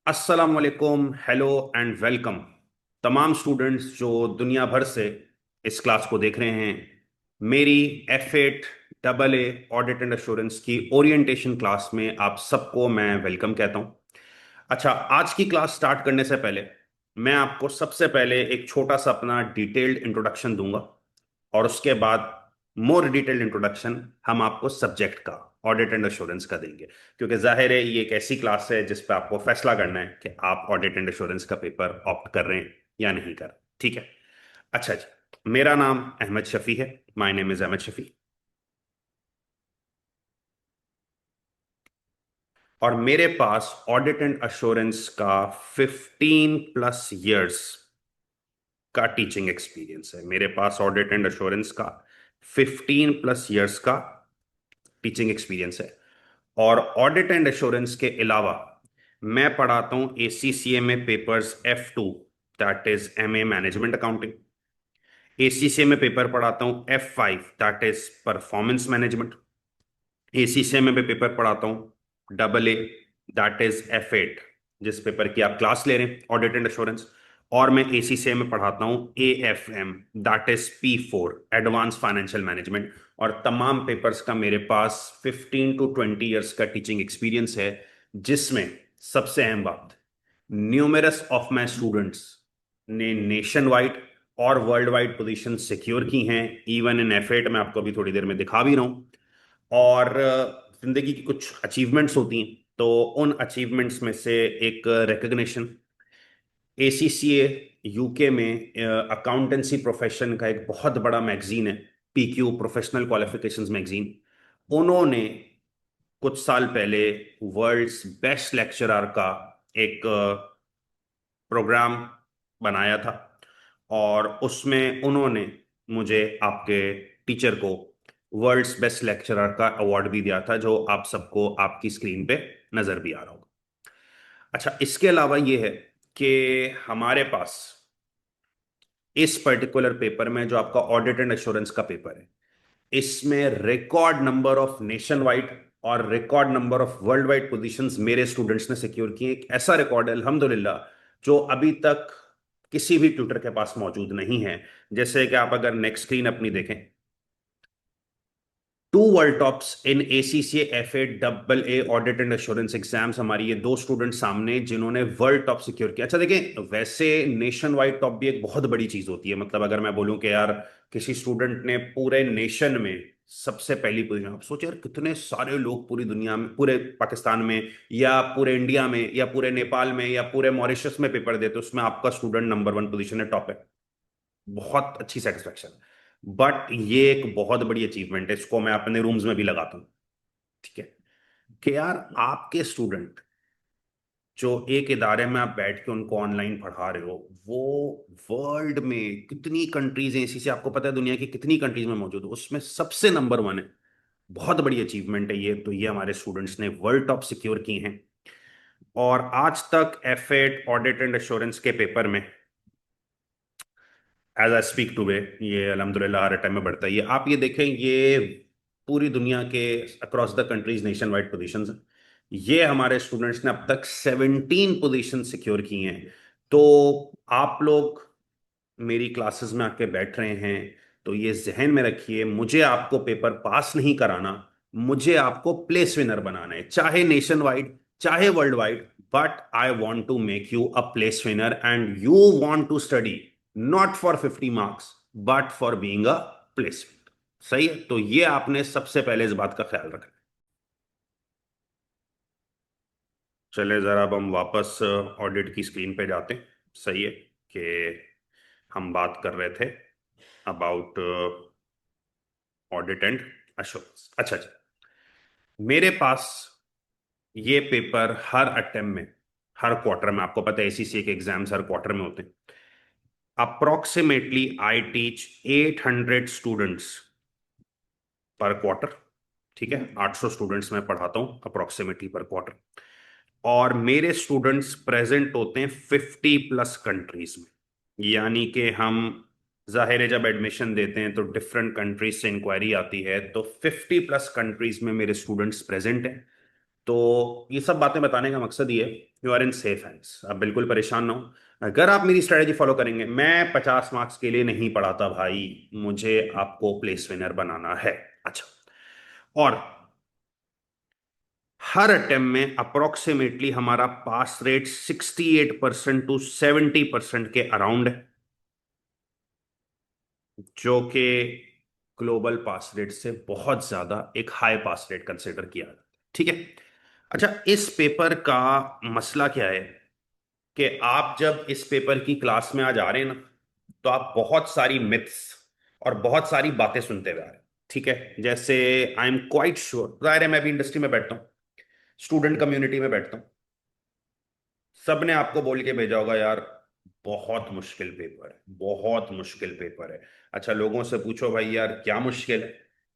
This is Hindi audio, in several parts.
अस्सलाम वालेकुम, हेलो एंड वेलकम। तमाम स्टूडेंट्स जो दुनिया भर से इस क्लास को देख रहे हैं, मेरी F8 double A audit and assurance की ओरिएंटेशन क्लास में आप सबको मैं वेलकम कहता हूं। अच्छा, आज की क्लास स्टार्ट करने से पहले मैं आपको सबसे पहले एक छोटा सा अपना डिटेल्ड इंट्रोडक्शन दूंगा और उसके बाद मोर डिटेल्ड इंट्रोडक्शन हम आपको सब्जेक्ट का ऑडिट एंड अश्योरेंस का देंगे। क्योंकि जाहिर है ये एक ऐसी क्लास है जिस पे आपको फैसला करना है कि आप ऑडिट एंड अश्योरेंस का पेपर ऑप्ट कर रहे हैं या नहीं कर रहे। ठीक है। अच्छा जी, मेरा नाम अहमद शफी है। My name is Ahmed Shafi. और मेरे पास ऑडिट एंड अश्योरेंस का 15+ इयर्स का टीचिंग एक्सपीरियंस है। मेरे पास ऑडिट एंड अश्योरेंस का 15+ इयर्स का टीचिंग एक्सपीरियंस है। और ऑडिट एंड एश्योरेंस के अलावा मैं पढ़ाता हूँ ACCA में papers F2, that is MA management accounting. ACCA में पेपर पढ़ाता हूँ F5, that is performance management. ACCA में भी पेपर पढ़ाता हूँ double A, that is F8, जिस पेपर की आप क्लास ले रहे हैं ऑडिट एंड एश्योरेंस। और मैं ACCA में पढ़ाता हूँ AFM, that is P4, advance financial management. और तमाम पेपर्स का मेरे पास 15 to 20 इयर्स का टीचिंग एक्सपीरियंस है, जिसमें सबसे अहम बात, न्यूमेरस ऑफ माई स्टूडेंट्स ने नेशन वाइड और वर्ल्ड वाइड पोजीशन सिक्योर की हैं। इवन इन F8 मैं आपको अभी थोड़ी देर में दिखा भी रहा हूँ। और जिंदगी की कुछ अचीवमेंट्स होती हैं, तो उन अचीवमेंट्स में से एक रिकग्निशन, ACCA UK में अकाउंटेंसी प्रोफेशन का एक बहुत बड़ा मैगजीन है, PQ प्रोफेशनल क्वालिफिकेशंस मैगजीन। उन्होंने कुछ साल पहले वर्ल्ड्स बेस्ट लेक्चरर का एक प्रोग्राम बनाया था, और उसमें उन्होंने मुझे, आपके टीचर को, वर्ल्ड्स बेस्ट लेक्चरर का अवार्ड भी दिया था, जो आप सबको आपकी स्क्रीन पे नजर भी आ रहा होगा। अच्छा, इसके अलावा ये है कि हमारे पास इस पर्टिकुलर पेपर में, जो आपका ऑडिट एंड एश्योरेंस का पेपर है, इसमें record number of nation wide और record number of world wide positions मेरे स्टूडेंट्स ने सिक्योर किए। एक ऐसा रिकॉर्ड है अल्हम्दुलिल्लाह जो अभी तक किसी भी ट्यूटर के पास मौजूद नहीं है। जैसे कि आप अगर नेक्स्ट स्क्रीन अपनी देखें, two world tops in ACCA F8 double A audit and assurance exams, हमारी ये दो स्टूडेंट सामने जिन्होंने वर्ल्ड टॉप सिक्योर किया। अच्छा देखें, वैसे नेशन वाइड टॉप भी एक बहुत बड़ी चीज होती है। मतलब अगर मैं बोलूं कि यार किसी स्टूडेंट ने पूरे नेशन में सबसे पहली पोजीशन, आप सोचे यार कितने सारे लोग पूरी दुनिया में, पूरे पाकिस्तान में या पूरे इंडिया में या पूरे नेपाल में या पूरे मॉरिशस में पेपर देते, उसमें आपका स्टूडेंट नंबर 1 पोजीशन है, टॉप है। बहुत अच्छी सेटिस्फेक्शन। बट ये एक बहुत बड़ी अचीवमेंट है, इसको मैं अपने रूम्स में भी लगाता हूँ। ठीक है, कि यार आपके स्टूडेंट जो एक इदारे में आप बैठ के उनको ऑनलाइन पढ़ा रहे हो, वो वर्ल्ड में कितनी कंट्रीज हैं, इसी से आपको पता है दुनिया की कितनी कंट्रीज में मौजूद है, उसमें सबसे नंबर 1 है। बहुत बड़ी अचीवमेंट है ये। तो ये हमारे स्टूडेंट्स ने वर्ल्ड टॉप सिक्योर की हैं। और आज तक F8 ऑडिट एंड एश्योरेंस के पेपर में, एज आई स्पीक टुडे, ये अल्हम्दुलिल्लाह हर टाइम में बढ़ता है। ये आप ये देखें, ये पूरी दुनिया के across the countries nation wide position हैं। ये हमारे स्टूडेंट्स ने अब तक 17 पोजीशन सिक्योर की हैं। तो आप लोग मेरी क्लासेस में आके बैठ रहे हैं, तो ये जहन में रखिए, मुझे आपको पेपर पास नहीं कराना, मुझे आपको प्लेस विनर बनाना है, चाहे नेशन वाइड चाहे world wide. But I want to make you a place winner and you want to study not for 50 marks but for being a place winner. सही है, तो ये आपने सबसे पहले इस बात का ख्याल रखना है। चले जरा अब हम वापस ऑडिट की स्क्रीन पे जाते हैं। सही है कि हम बात कर रहे थे अबाउट ऑडिट एंड अश्योरेंस। अच्छा अच्छा, मेरे पास ये पेपर हर अटेम्प्ट में, हर क्वार्टर में, आपको पता है ACCA के एग्जाम्स हर क्वार्टर में होते हैं। अप्रोक्सीमेटली आई टीच 800 स्टूडेंट्स पर क्वार्टर। ठीक है, 800 स्टूडेंट्स मैं पढ़ाता हूँ अप्रोक्सीमेटली पर क्वार्टर। और मेरे स्टूडेंट्स प्रेजेंट होते हैं 50+ कंट्रीज में। यानी कि हम, जाहिर है, जब एडमिशन देते हैं तो डिफरेंट कंट्रीज से इंक्वायरी आती है, तो 50+ कंट्रीज में मेरे स्टूडेंट्स प्रेजेंट हैं। तो ये सब बातें बताने का मकसद ये है, you are in safe hands, आप बिल्कुल परेशान ना हो। अगर आप मेरी स्ट्रेटेजी फॉलो करेंगे, मैं 50 मार्क्स के लिए नहीं पढ़ाता भाई, मुझे आपको प्लेस विनर बनाना है। अच्छा, और हर अटेम्प्ट में अप्रोक्सीमेटली हमारा पास रेट 68% टू 70% के अराउंड है, जो कि ग्लोबल पास रेट से बहुत ज्यादा एक हाई पास रेट कंसिडर किया जाता है। ठीक है। अच्छा, इस पेपर का मसला क्या है कि आप जब इस पेपर की क्लास में आज आ रहे हैं ना, तो आप बहुत सारी मिथ्स और बहुत सारी बातें सुनते हुए आ रहे हैं। ठीक है, जैसे आई एम क्वाइट श्योर, जाहिर है मैं भी इंडस्ट्री में बैठता हूँ, स्टूडेंट कम्युनिटी में बैठता हूँ, सबने आपको बोल के भेजा होगा यार बहुत मुश्किल पेपर है, बहुत मुश्किल पेपर है। अच्छा, लोगों से पूछो भाई यार क्या मुश्किल है,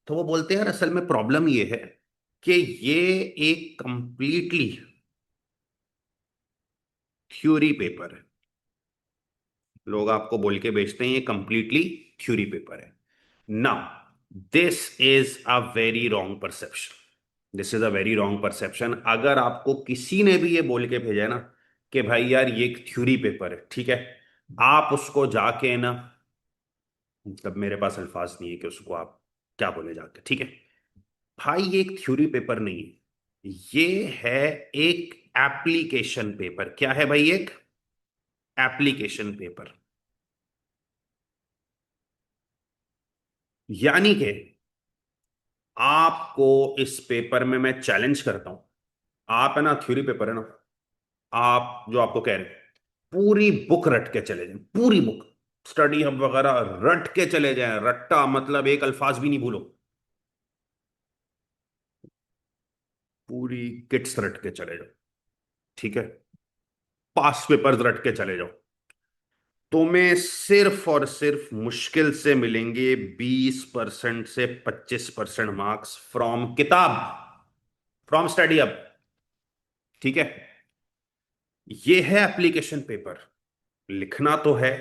तो वो बोलते हैं यार असल में प्रॉब्लम ये है कि ये एक कंप्लीटली थ्योरी पेपर है। लोग आपको बोल के बेचते हैं ये कंप्लीटली थ्योरी पेपर है। ना, this is a very wrong perception, this is a very wrong perception. अगर आपको किसी ने भी ये बोल के भेजा है ना कि भाई यार ये एक थ्योरी पेपर है, ठीक है, आप उसको जाके ना, मतलब मेरे पास अल्फाज नहीं है कि उसको आप क्या बोले जाके, ठीक है, भाई ये एक थ्योरी पेपर नहीं है, ये है एक एप्लीकेशन पेपर। क्या है भाई? एक एप्लीकेशन पेपर। यानी कि आपको इस पेपर में मैं चैलेंज करता हूं, आप है ना, थ्योरी पेपर है ना, आप जो आपको कह रहे हैं पूरी बुक रट के चले जाएं, पूरी बुक स्टडी हब वगैरह रट के चले जाएं, रट्टा मतलब एक अल्फाज भी नहीं भूलो, पूरी किट्स रट के चले जाओ। ठीक है, पास पेपर्स रट के चले जाओ, तुम्हें सिर्फ और सिर्फ मुश्किल से मिलेंगे 20% से 25% मार्क्स फ्रॉम किताब, फ्रॉम स्टडी अब। ठीक है, ये है एप्लीकेशन पेपर। लिखना तो है,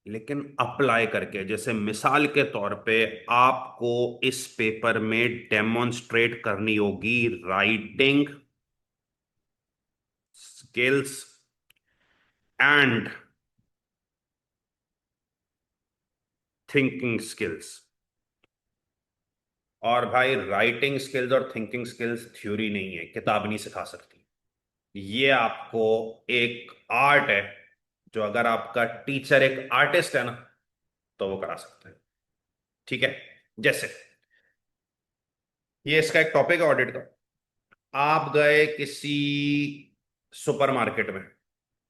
लेकिन अप्लाई करके, जैसे मिसाल के तौर पे आपको इस पेपर में डेमोन्स्ट्रेट करनी होगी writing skills and thinking skills. और भाई राइटिंग स्किल्स और थिंकिंग स्किल्स थ्योरी नहीं है, किताब नहीं सिखा सकती। ये आपको एक आर्ट है, जो अगर आपका टीचर एक आर्टिस्ट है ना, तो वो करा सकता है। ठीक है, जैसे ये इसका एक टॉपिक है ऑडिट का। आप गए किसी सुपरमार्केट में,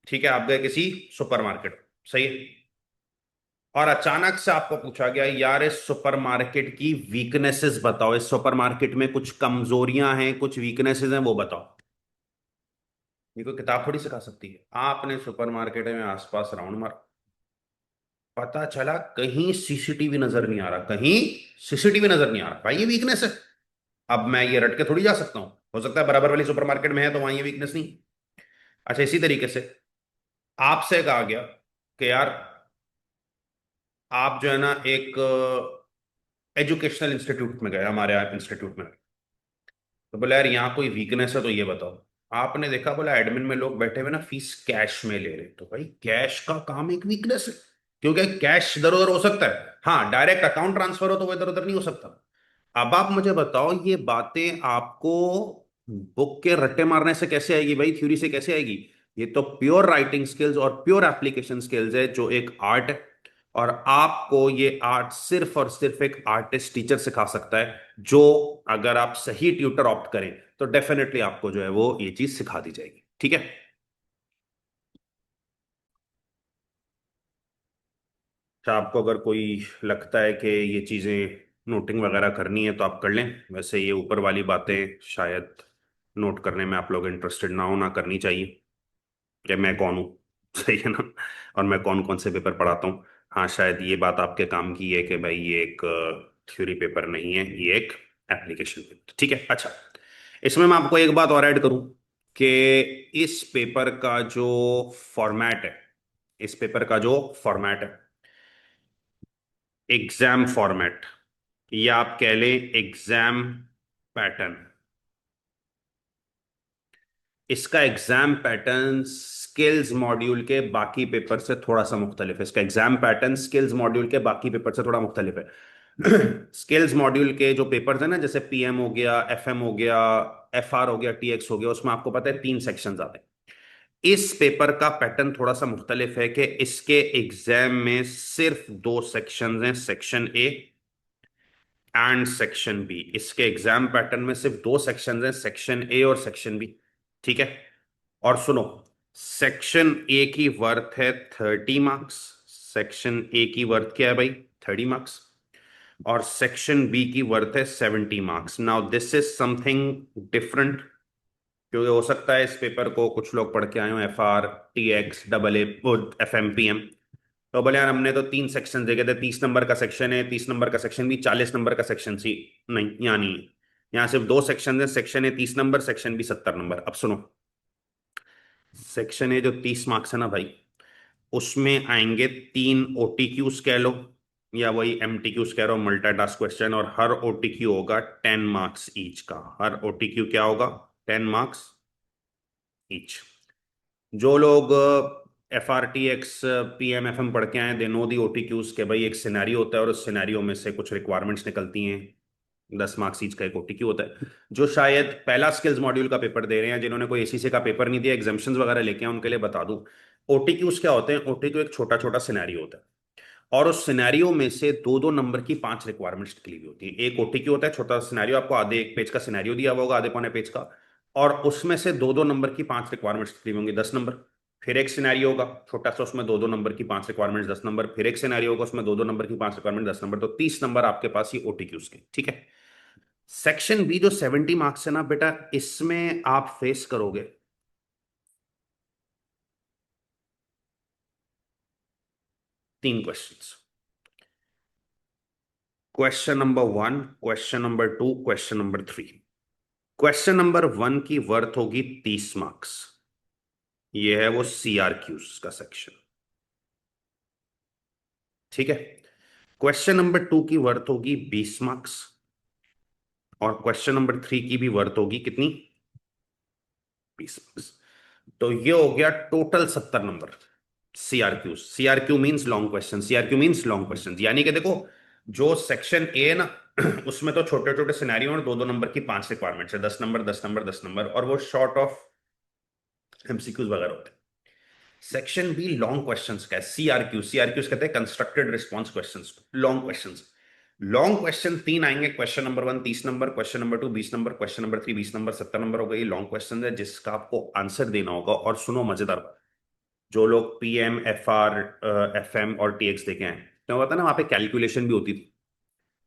ठीक है, आप गए किसी सुपरमार्केट, सही है, और अचानक से आपको पूछा गया यार इस सुपरमार्केट की वीकनेसेस बताओ, इस सुपरमार्केट में कुछ कमजोरियां हैं, कुछ वीकनेसेस हैं, वो बताओ। ये कोई किताब थोड़ी सिखा सकती है। आपने सुपरमार्केट में आसपास राउंड मारा, पता चला कहीं सीसीटीवी नजर नहीं आ रहा, कहीं सीसीटीवी नजर नहीं आ रहा, भाई ये वीकनेस है। अब मैं ये रट के थोड़ी जा सकता हूं, हो सकता है बराबर वाली सुपरमार्केट में है तो वहां ये वीकनेस नहीं। अच्छा, इसी तरीके से आपसे कहा गया कि यार आप जो है ना एक एजुकेशनल इंस्टीट्यूट में गए, हमारे यहाँ इंस्टीट्यूट में, तो बोला यार यहाँ कोई वीकनेस है तो ये बताओ। आपने देखा, बोला एडमिन में लोग बैठे हुए ना फीस कैश में ले रहे, तो भाई कैश का काम एक वीकनेस है, क्योंकि कैश इधर उधर हो सकता है, हाँ डायरेक्ट अकाउंट ट्रांसफर हो तो वो इधर उधर नहीं हो सकता। अब आप मुझे बताओ ये बातें आपको बुक के रट्टे मारने से कैसे आएगी भाई, थ्योरी से कैसे आएगी? ये तो प्योर राइटिंग स्किल्स और प्योर एप्लीकेशन स्किल्स है, जो एक आर्ट है। और आपको ये आर्ट सिर्फ और सिर्फ एक आर्टिस्ट टीचर सिखा सकता है, जो अगर आप सही ट्यूटर ऑप्ट करें तो डेफिनेटली आपको जो है वो ये चीज सिखा दी जाएगी। ठीक है। अच्छा, आपको अगर कोई लगता है कि ये चीज़ें नोटिंग वगैरह करनी है तो आप कर लें, वैसे ये ऊपर वाली बातें शायद नोट करने में आप लोग इंटरेस्टेड ना हो, ना करनी चाहिए, कि मैं कौन हूँ सही है ना, और मैं कौन कौन से पेपर पढ़ाता हूँ। हाँ, शायद ये बात आपके काम की है कि भाई ये एक थ्योरी पेपर नहीं है, ये एक एप्लीकेशन पेपर। ठीक है। अच्छा, इसमें मैं आपको एक बात और ऐड करूँ कि इस पेपर का जो फॉर्मेट है, इस पेपर का जो फॉर्मेट है, एग्जाम फॉर्मेट, या आप कह लें एग्जाम पैटर्न, इसका एग्जाम पैटर्न स्किल्स मॉड्यूल के बाकी पेपर से थोड़ा सा मुख्तलिफ है। इसका एग्जाम पैटर्न स्किल्स मॉड्यूल के बाकी पेपर से थोड़ा मुख्तलिफ है। स्किल्स मॉड्यूल के जो पेपर्स है ना, जैसे पीएम हो गया, एफएम हो गया, एफआर हो गया, टीएक्स हो गया, उसमें आपको पता है 3 सेक्शंस आते हैं। इस पेपर का पैटर्न थोड़ा सा मुख्तलिफ है कि इसके एग्जाम में सिर्फ 2 सेक्शंस हैं, section A and section B. इसके एग्जाम पैटर्न में सिर्फ 2 सेक्शंस हैं, सेक्शन ए और सेक्शन बी। ठीक है। और सुनो, सेक्शन ए की वर्थ है 30 मार्क्स। सेक्शन ए की वर्थ क्या है भाई? 30 मार्क्स। और सेक्शन बी की वर्थ है 70 marks. Now this is something different, क्योंकि हो सकता है इस पेपर को कुछ लोग पढ़ के आए हो, F R, T X, double A, F M, P M. तो बोले यार हमने तो 3 सेक्शन देखे थे, 30 नंबर का सेक्शन है, 30 नंबर का सेक्शन भी, 40 नंबर का सेक्शन सी। नहीं, यहाँ नहीं है। यहाँ सिर्फ 2 सेक्शन है, सेक्शन है 30 नंबर, सेक्शन बी 70 नंबर। अब सुनो, सेक्शन ए जो 30 मार्क्स है ना भाई, उसमें आएंगे 3 OTQs कह लो, या वही MTQs कह रहा हो, मल्टा टास्क क्वेश्चन। और हर OTQ होगा 10 मार्क्स ईच का। हर OTQ क्या होगा? 10 मार्क्स ईच। जो लोग FRTX, PMFM पढ़ के आए, दे नो दी OTQs के भाई एक सिनेरियो होता है और उस सिनेरियो में से कुछ रिक्वायरमेंट्स निकलती हैं। 10 मार्क्स ईच का एक OTQ होता है। जो शायद पहला स्किल्स मॉड्यूल का पेपर दे रहे हैं, जिन्होंने कोई ACC का पेपर नहीं दिया, एग्जाम्पशंस वगैरह लेके आए, उनके लिए बता दूं, OTQs क्या होते हैं? OTQ एक छोटा छोटा सिनेरियो होता है, और उस सिनेरियो में से दो दो नंबर की 5 रिक्वायरमेंट्स निकली हुई होती है। एक OTQ होता है छोटा सिनेरियो, आपको आधे एक पेज का सिनेरियो दिया हुआ होगा, आधे पौने पेज का, और उसमें से दो दो नंबर की 5 रिक्वायरमेंट्स निकली होंगी, 10 नंबर। फिर एक सिनेरियो होगा छोटा सा, उसमें दो दो नंबर की 5 रिक्वायरमेंट्स, 10 नंबर। फिर एक सिनेरियो होगा, उसमें दो दो नंबर की 5 रिक्वायरमेंट, 10 नंबर। तो 30 नंबर आपके पास ही OTQs के। ठीक है। सेक्शन बी जो 70 मार्क्स है ना बेटा, इसमें आप फेस करोगे 3 questions. Question number 1, question number 2, question number 3। Question number 1 की वर्थ होगी 30 मार्क्स। ये है वो CRQs का सेक्शन। ठीक है। क्वेश्चन नंबर 2 की वर्थ होगी 20 मार्क्स। और क्वेश्चन नंबर 3 की भी वर्थ होगी कितनी? 20 मार्क्स। तो ये हो गया total 70 number. CRQ means long question, CRQ means long question. यानी कि देखो, जो सेक्शन ए है ना, उसमें तो छोटे छोटे सिनेरियो और दो दो नंबर की 5 रिक्वायरमेंट्स है, 10 नंबर, 10 नंबर, 10 नंबर, और वो शॉर्ट ऑफ MCQs वगैरह होते हैं। सेक्शन बी लॉन्ग क्वेश्चंस का है। सीआरक्यूज कहते हैं कंस्ट्रक्टेड रिस्पॉन्स क्वेश्चंस को, लॉन्ग क्वेश्चंस। लॉन्ग क्वेश्चन 3 आएंगे। Question number 1 30 number, question number 2 20 number, question number 3 20 number, 70 number हो गई। लॉन्ग क्वेश्चन है जिसका आपको आंसर देना होगा। और सुनो मजेदार बात, जो लोग PM, FR, FM और TX देखे हैं, तो होता है ना, वहां पे कैलकुलेशन भी होती थी।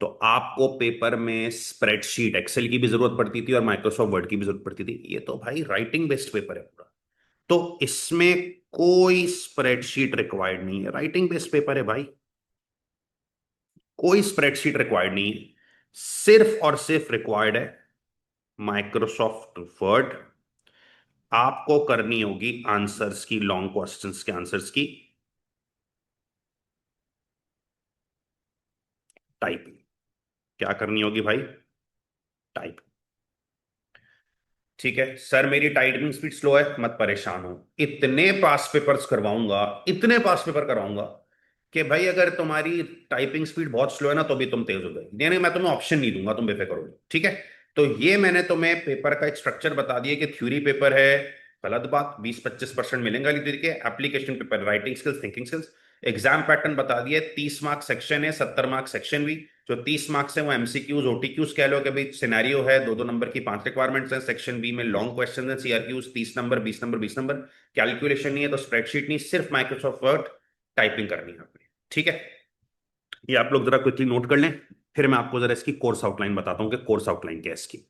तो आपको पेपर में स्प्रेडशीट एक्सेल की भी जरूरत पड़ती थी और माइक्रोसॉफ्ट वर्ड की भी जरूरत पड़ती थी। ये तो भाई राइटिंग बेस्ड पेपर है पूरा। तो इसमें कोई स्प्रेडशीट रिक्वायर्ड नहीं है, राइटिंग बेस्ड पेपर है भाई। कोई स्प्रेडशीट रिक्वायर्ड नहीं है। सिर्फ और सिर्फ रिक्वायर्ड है माइक्रोसॉफ्ट वर्ड। आपको करनी होगी आंसर्स की, लॉन्ग क्वेश्चंस के आंसर्स की टाइपिंग। क्या करनी होगी भाई? टाइप। ठीक है सर, मेरी टाइपिंग स्पीड स्लो है, मत परेशान हो। इतने पास पेपर्स करवाऊंगा, इतने पास पेपर करवाऊंगा कि भाई अगर तुम्हारी टाइपिंग स्पीड बहुत स्लो है ना, तो भी तुम तेज हो गए। यानी मैं तुम्हें ऑप्शन नहीं दूंगा, तुम बेफिक्र करोगे। ठीक है। तो ये मैंने तुम्हें पेपर का एक स्ट्रक्चर बता दिया कि थ्योरी पेपर है, गलत बात, 20-25% मिलेंगे लिखने के। Application paper, writing skills, thinking skills. Exam pattern बता दिए, 30 मार्क्स सेक्शन है, 70 मार्क्स सेक्शन भी। जो 30 मार्क्स है वो MCQs, OTQs कह लो, कि भाई सिनेरियो है, दो दो नंबर की 5 रिक्वायरमेंट्स हैं। सेक्शन बी में लॉन्ग क्वेश्चन है, CRQs, 30 number, 20 number, 20 number. Calculation नहीं है तो स्प्रेडशीट नहीं, सिर्फ माइक्रोसॉफ्ट वर्ड टाइपिंग करनी है आपने। ठीक है। ये आप लोग जरा क्विकली नोट कर लें, फिर मैं आपको जरा इसकी कोर्स आउटलाइन बताता हूँ कि कोर्स आउटलाइन क्या है इसकी।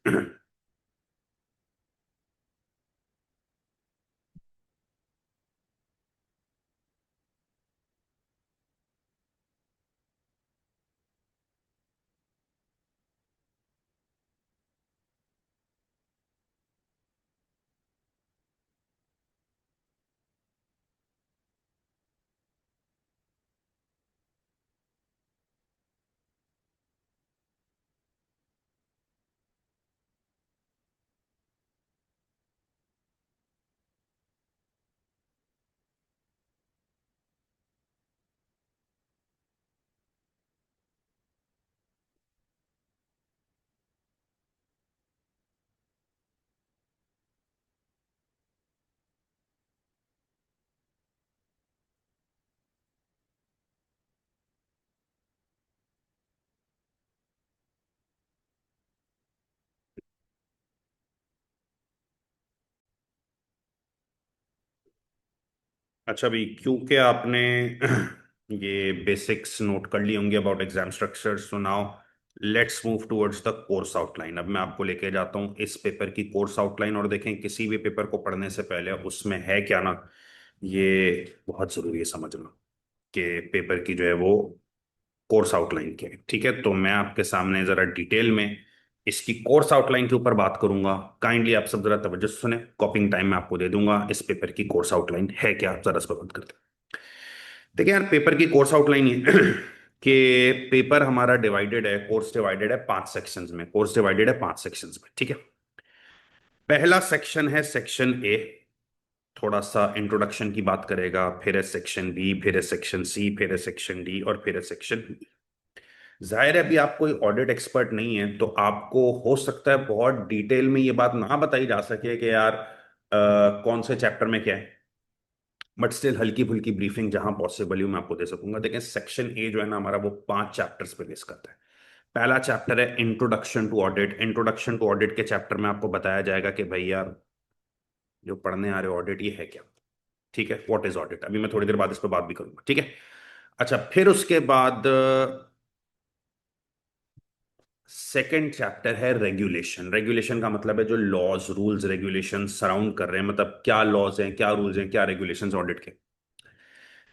अच्छा भाई, क्योंकि आपने ये बेसिक्स नोट कर ली होंगी about exam structure, so now let's move towards the course outline. अब मैं आपको लेके जाता हूँ इस पेपर की कोर्स आउटलाइन, और देखें किसी भी पेपर को पढ़ने से पहले उसमें है क्या ना, ये बहुत जरूरी है समझना कि पेपर की जो है वो कोर्स आउटलाइन क्या है। ठीक है, तो मैं आपके सामने जरा डिटेल में इसकी कोर्स आउटलाइन के ऊपर बात करूंगा। काइंडली आप सब जरा तवज्जो से सुने, कॉपिंग टाइम मैं आपको दे दूंगा। इस पेपर की कोर्स आउटलाइन है क्या, आप जरा इस पर बात करते हैं। देखिए यार, पेपर की कोर्स आउटलाइन ये कि पेपर हमारा डिवाइडेड है, कोर्स डिवाइडेड है 5 सेक्शंस में। कोर्स डिवाइडेड है 5 सेक्शंस में, ठीक है। पहला सेक्शन है सेक्शन ए, थोड़ा सा इंट्रोडक्शन की बात करेगा। फिर है सेक्शन बी, फिर है सेक्शन सी, फिर है सेक्शन डी, और फिर है सेक्शन। जाहिर है अभी आप कोई ऑडिट एक्सपर्ट नहीं है, तो आपको हो सकता है बहुत डिटेल में ये बात ना बताई जा सके कि यार कौन से चैप्टर में क्या है, बट स्टिल हल्की फुल्की ब्रीफिंग जहां पॉसिबल है मैं आपको दे सकूंगा। देखिए सेक्शन ए जो है ना हमारा, वो 5 चैप्टर्स पे बेस करता है। पहला चैप्टर है introduction to audit. Introduction to audit के चैप्टर में आपको बताया जाएगा कि भाई यार जो पढ़ने आ रहे हो ऑडिट ये है क्या, ठीक है, व्हाट इज ऑडिट। अभी मैं थोड़ी देर बाद इस पर बात भी करूंगा, ठीक है। अच्छा, फिर उसके बाद सेकेंड चैप्टर है रेगुलेशन। रेगुलेशन का मतलब है जो लॉज, रूल्स, रेगुलेशन सराउंड कर रहे हैं, मतलब क्या लॉज हैं, क्या रूल्स हैं, क्या रेगुलेशंस ऑडिट के।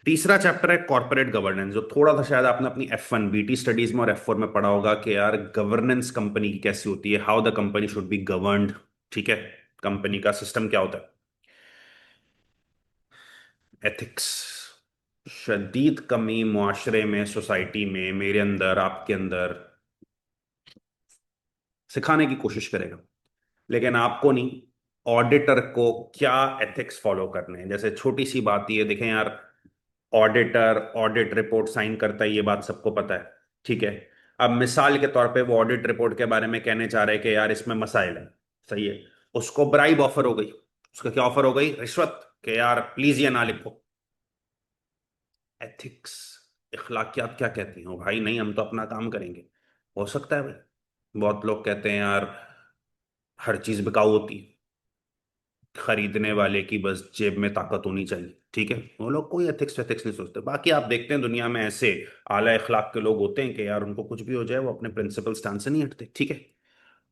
तीसरा चैप्टर है कॉर्पोरेट गवर्नेंस, जो थोड़ा सा शायद आपने अपनी F1 बीटी स्टडीज में और F4 में पढ़ा होगा कि यार गवर्नेंस कंपनी की कैसी होती है, how the company should be governed, ठीक है, कंपनी का सिस्टम क्या होता है। एथिक्स, शदीद कमी मुआशरे में, सोसाइटी में, मेरे अंदर, आपके अंदर सिखाने की कोशिश करेगा, लेकिन आपको नहीं, ऑडिटर को क्या एथिक्स फॉलो करने हैं। जैसे छोटी सी बात ये देखें यार, ऑडिटर ऑडिट रिपोर्ट साइन करता है, ये बात सबको पता है, ठीक है। अब मिसाल के तौर पे वो ऑडिट रिपोर्ट के बारे में कहने चाह रहे हैं कि यार इसमें मसाइल है, सही है, उसको ब्राइब ऑफर हो गई। उसका क्या ऑफर हो गई, रिश्वत, कि यार प्लीज ये ना लिखो। एथिक्स, इखलाकियात क्या कहती हैं भाई, नहीं हम तो अपना काम करेंगे। हो सकता है भाई, बहुत लोग कहते हैं यार हर चीज बिकाऊ होती है, खरीदने वाले की बस जेब में ताकत होनी चाहिए, ठीक है। वो लोग कोई एथिक्स वेथिक्स नहीं सोचते। बाकी आप देखते हैं दुनिया में ऐसे आला इखलाक के लोग होते हैं कि यार उनको कुछ भी हो जाए वो अपने प्रिंसिपल स्टैंड से नहीं हटते, ठीक है।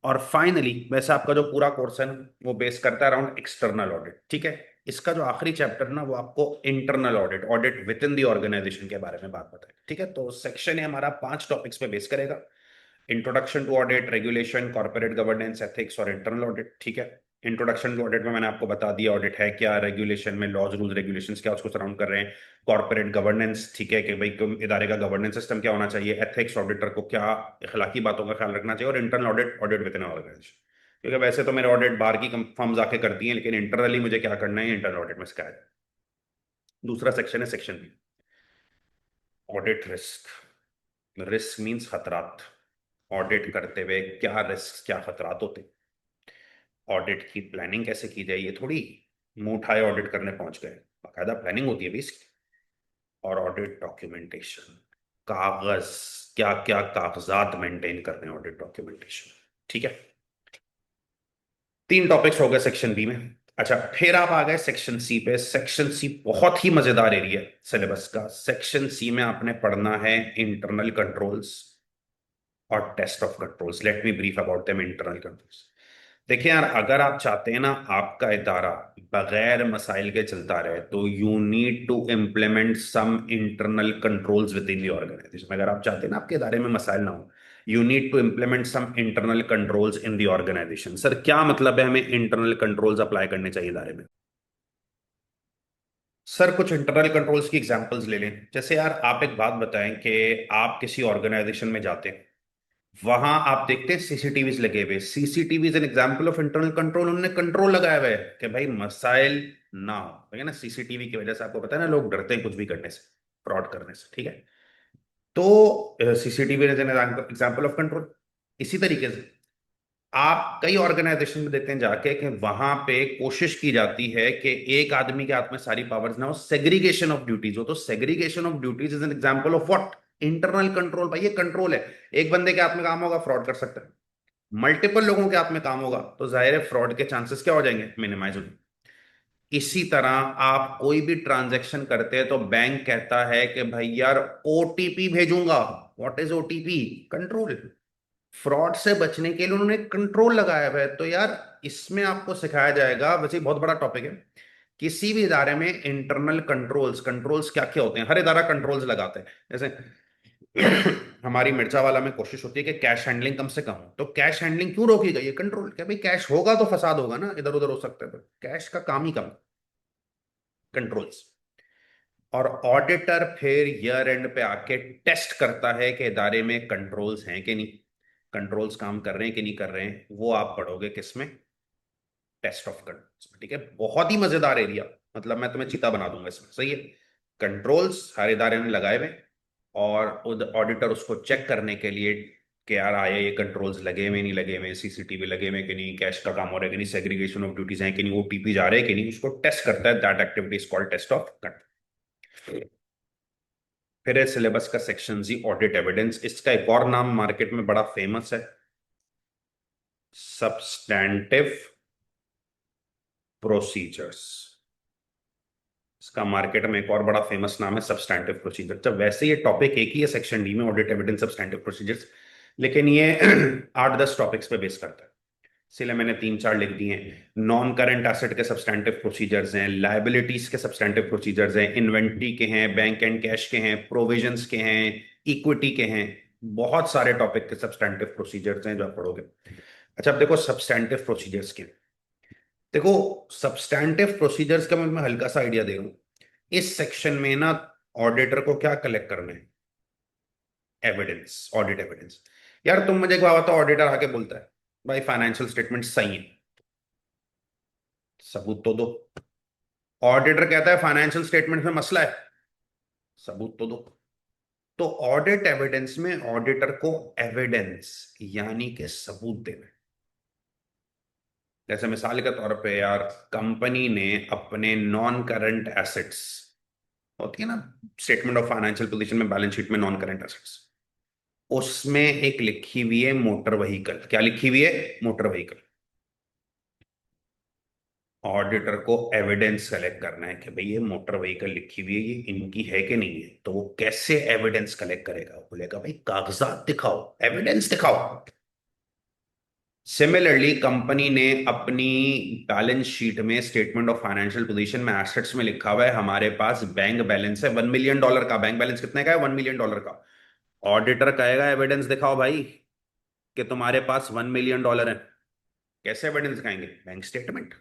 और फाइनली वैसे आपका जो पूरा कोर्स है ना वो बेस करता है अराउंड एक्सटर्नल ऑडिट, ठीक है। इसका जो आखिरी चैप्टर ना वो आपको internal audit, audit within the organisation के बारे में बात बताए, ठीक है। तो सेक्शन है हमारा 5 टॉपिक्स पे बेस करेगा। Introduction to audit, regulation, corporate governance, ethics और इंटरनल ऑडिट, ठीक है। इंट्रोडक्शन टू ऑडिट में मैंने आपको बता दिया ऑडिट है क्या, रेगुलेशन में लॉज, रूल्स, रेगुलेशंस क्या उसको सराउंड कर रहे हैं, कॉर्पोरेट गवर्नेंस, ठीक है, कि भाई इदारे का गवर्नेंस सिस्टम क्या होना चाहिए, एथिक्स, ऑडिटर को क्या इखलाकी बातों का ख्याल रखना चाहिए, और internal audit, audit within organisation. क्योंकि वैसे तो मेरे ऑडिट बाहर की फर्म्स आके करती हैं, लेकिन इंटरनली मुझे क्या करना है इंटरनल ऑडिट में सिखाया जाए। दूसरा सेक्शन है section B, audit risk. Risk means खतरात। ऑडिट करते हुए क्या रिस्क, क्या खतरात होते, ऑडिट की प्लानिंग कैसे की जाए, ये थोड़ी मुंह उठाए ऑडिट करने पहुंच गए, बाकायदा प्लानिंग होती है भी इसकी। और ऑडिट डॉक्यूमेंटेशन, कागज, क्या क्या कागजात मेंटेन करने हैं, ऑडिट डॉक्यूमेंटेशन, ठीक है। 3 टॉपिक्स हो गए सेक्शन बी में। अच्छा, फिर आप आ गए सेक्शन सी पे। सेक्शन सी बहुत ही मजेदार एरिया है सिलेबस का। सेक्शन सी में आपने पढ़ना है इंटरनल कंट्रोल्स और test of controls. Let me brief about them. Internal controls, देखिए यार, अगर आप चाहते हैं ना आपका इदारा बगैर मसाइल के चलता रहे, तो you need to implement some internal controls within the organisation. अगर आप चाहते हैं ना आपके इदारे में मसाइल ना हो, you need to implement some internal controls in the organisation. Sir क्या मतलब है हमें इंटरनल कंट्रोल्स अप्लाई करने चाहिए इदारे में। सर कुछ इंटरनल कंट्रोल्स की एग्जांपल्स ले लें। जैसे यार आप एक बात बताएं कि आप किसी ऑर्गेनाइजेशन में जाते हैं, वहां आप देखते हैं सीसीटीवी लगे हुए। CCTV is an example of internal control. उन्होंने कंट्रोल लगाया हुआ है कि भाई मसाइल ना हो, ठीक है ना। सीसीटीवी की वजह से आपको पता है ना लोग डरते हैं कुछ भी करने से, फ्रॉड करने से, ठीक है। तो CCTV is an example of control. इसी तरीके से आप कई ऑर्गेनाइजेशन में देखते हैं जाके कि वहां पे कोशिश की जाती है कि एक आदमी के हाथ में सारी पावर्स ना हो, सेग्रीगेशन ऑफ ड्यूटीज हो। तो segregation of duties is an example of what, internal control. भाई ये कंट्रोल है। एक बंदे के हाथ में काम होगा, फ्रॉड कर सकता है। मल्टीपल लोगों के हाथ में काम होगा तो जाहिर है फ्रॉड के चांसेस क्या हो जाएंगे, मिनिमाइज हो जाएंगे। इसी तरह आप कोई भी ट्रांजैक्शन करते हैं तो बैंक कहता है कि भाई यार ओटीपी भेजूंगा। What is OTP? Control. Fraud से बचने के लिए उन्होंने कंट्रोल लगाया हुआ है। तो यार इसमें आपको सिखाया जाएगा, वैसे ही बहुत बड़ा टॉपिक है, किसी भी इदारे में इंटरनल कंट्रोल्स। कंट्रोल्स क्या क्या होते हैं? हर इदारा कंट्रोल्स लगाते हैं। जैसे हमारी मिर्चा वाला में कोशिश होती है कि कैश हैंडलिंग कम से कम हो, तो कैश हैंडलिंग क्यों रोकी गई है? कंट्रोल। क्या भाई कैश होगा तो फसाद होगा ना, इधर उधर हो सकता है, तो कैश का काम ही कम। कंट्रोल्स। और ऑडिटर फिर ईयर एंड पे आके टेस्ट करता है कि इदारे में कंट्रोल्स हैं कि नहीं, कंट्रोल्स काम कर रहे हैं कि नहीं कर रहे हैं। वो आप पढ़ोगे किसमें? Test of controls. ठीक है, बहुत ही मजेदार एरिया। मतलब मैं तुम्हें चीता बना दूंगा इसमें, सही है। कंट्रोल्स हर इदारे ने लगाए हुए, और ऑडिटर उसको चेक करने के लिए कि यार आया ये कंट्रोल्स लगे हुए नहीं लगे हुए, सीसीटीवी लगे हुए कि नहीं, कैश का काम हो रहा है कि नहीं, सेग्रीगेशन ऑफ ड्यूटीज है कि नहीं, ओटीपी जा रहे हैं कि नहीं, उसको टेस्ट करता है। That activity is called test of control. फिर है सिलेबस का सेक्शन जी, ऑडिट एविडेंस। इसका एक और नाम मार्केट में बड़ा फेमस है, सब्सटैंटिव प्रोसीजर्स। इसका मार्केट में एक और बड़ा फेमस नाम है सब्सटैंटिव प्रोसीजर। जब वैसे ये टॉपिक एक ही है सेक्शन डी में, ऑडिट एविडेंस सब्सटैंटिव प्रोसीजर्स, लेकिन ये 8-10 टॉपिक्स पे बेस करता है, इसलिए मैंने 3-4 लिख दिए हैं। नॉन करंट एसेट के सब्सटैंटिव प्रोसीजर्स हैं, लायबिलिटीज के सब्सटैंटिव प्रोसीजर्स हैं, इन्वेंट्री के हैं, बैंक एंड कैश के हैं, प्रोविजंस के हैं, इक्विटी के हैं। बहुत सारे टॉपिक के सब्सटैंटिव प्रोसीजर्स हैं जो आप पढ़ोगे। अच्छा, अब देखो सब्सटैंटिव प्रोसीजर्स के। देखो सब्सटैंटिव प्रोसीजर्स का मैं हल्का सा आइडिया दे रहा हूं। इस सेक्शन में ना ऑडिटर को क्या कलेक्ट करना है? Evidence, audit evidence. यार तुम मुझे क्या बताओ, ऑडिटर आके बोलता है भाई फाइनेंशियल स्टेटमेंट सही है, सबूत तो दो। ऑडिटर कहता है फाइनेंशियल स्टेटमेंट में मसला है, सबूत तो दो। तो ऑडिट एविडेंस में ऑडिटर को एविडेंस यानी कि सबूत देना है। जैसे मिसाल के तौर पे यार, कंपनी ने अपने नॉन करंट एसेट्स, होती है ना स्टेटमेंट ऑफ फाइनेंशियल पोजीशन में, बैलेंस शीट में नॉन करंट एसेट्स, उसमें एक लिखी हुई है मोटर व्हीकल। क्या लिखी हुई है? Motor vehicle. ऑडिटर को एविडेंस कलेक्ट करना है कि भाई ये मोटर व्हीकल लिखी हुई है, ये इनकी है कि नहीं है। तो वो कैसे एविडेंस कलेक्ट करेगा? वो बोलेगा भाई कागजात दिखाओ, एविडेंस दिखाओ। सिमिलरली कंपनी ने अपनी बैलेंस शीट में, स्टेटमेंट ऑफ फाइनेंशियल पोजीशन में, एसेट्स में लिखा हुआ है हमारे पास बैंक बैलेंस है $1 मिलियन का। बैंक बैलेंस कितने का है? $1 मिलियन का। ऑडिटर कहेगा एविडेंस दिखाओ भाई कि तुम्हारे पास $1 मिलियन है। कैसे एविडेंस दिखाएंगे? Bank statement.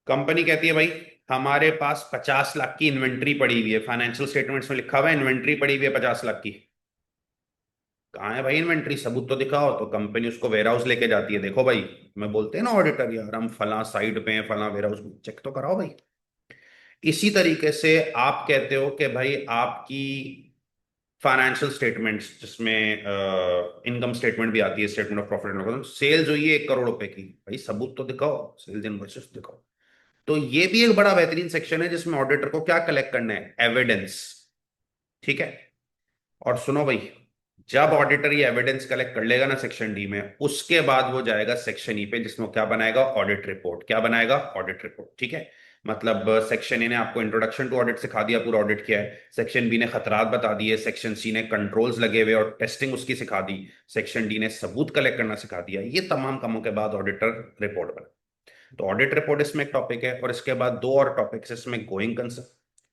कंपनी कहती है भाई हमारे पास 50 लाख की इन्वेंट्री पड़ी हुई है, फाइनेंशियल स्टेटमेंट्स में लिखा हुआ है इन्वेंट्री पड़ी हुई है 50 लाख की। कहाँ है भाई इन्वेंट्री? सबूत तो दिखाओ। तो कंपनी उसको वेयर हाउस लेके जाती है, देखो भाई, मैं बोलते हैं ना ऑडिटर यार हम फला साइड पे हैं, फला वेयर हाउस, चेक तो कराओ भाई। इसी तरीके से आप कहते हो कि भाई आपकी फाइनेंशियल स्टेटमेंट्स, जिसमें इनकम स्टेटमेंट भी आती है, statement of profit and loss, sales हुई है ₹1 करोड़ की, भाई सबूत तो दिखाओ, सेल्स इनवॉइसेस दिखाओ। तो ये भी एक बड़ा बेहतरीन सेक्शन है जिसमें ऑडिटर को क्या कलेक्ट करना है? एविडेंस। ठीक है। और सुनो भाई, जब ऑडिटर ये एविडेंस कलेक्ट कर लेगा ना सेक्शन डी में, उसके बाद वो जाएगा सेक्शन ई पे, जिसमें वो क्या बनाएगा? Audit report. क्या बनाएगा? Audit report. ठीक है। मतलब सेक्शन ए ने आपको इंट्रोडक्शन टू ऑडिट सिखा दिया, पूरा ऑडिट किया है। सेक्शन बी ने खतरात बता दिए, सेक्शन सी ने कंट्रोल्स लगे हुए और टेस्टिंग उसकी सिखा दी, सेक्शन डी ने सबूत कलेक्ट करना सिखा दिया। ये तमाम कामों के बाद ऑडिटर रिपोर्ट बना। तो ऑडिट रिपोर्ट इसमें एक टॉपिक है, और इसके बाद दो और टॉपिक्स इसमें। गोइंग कंसर्न,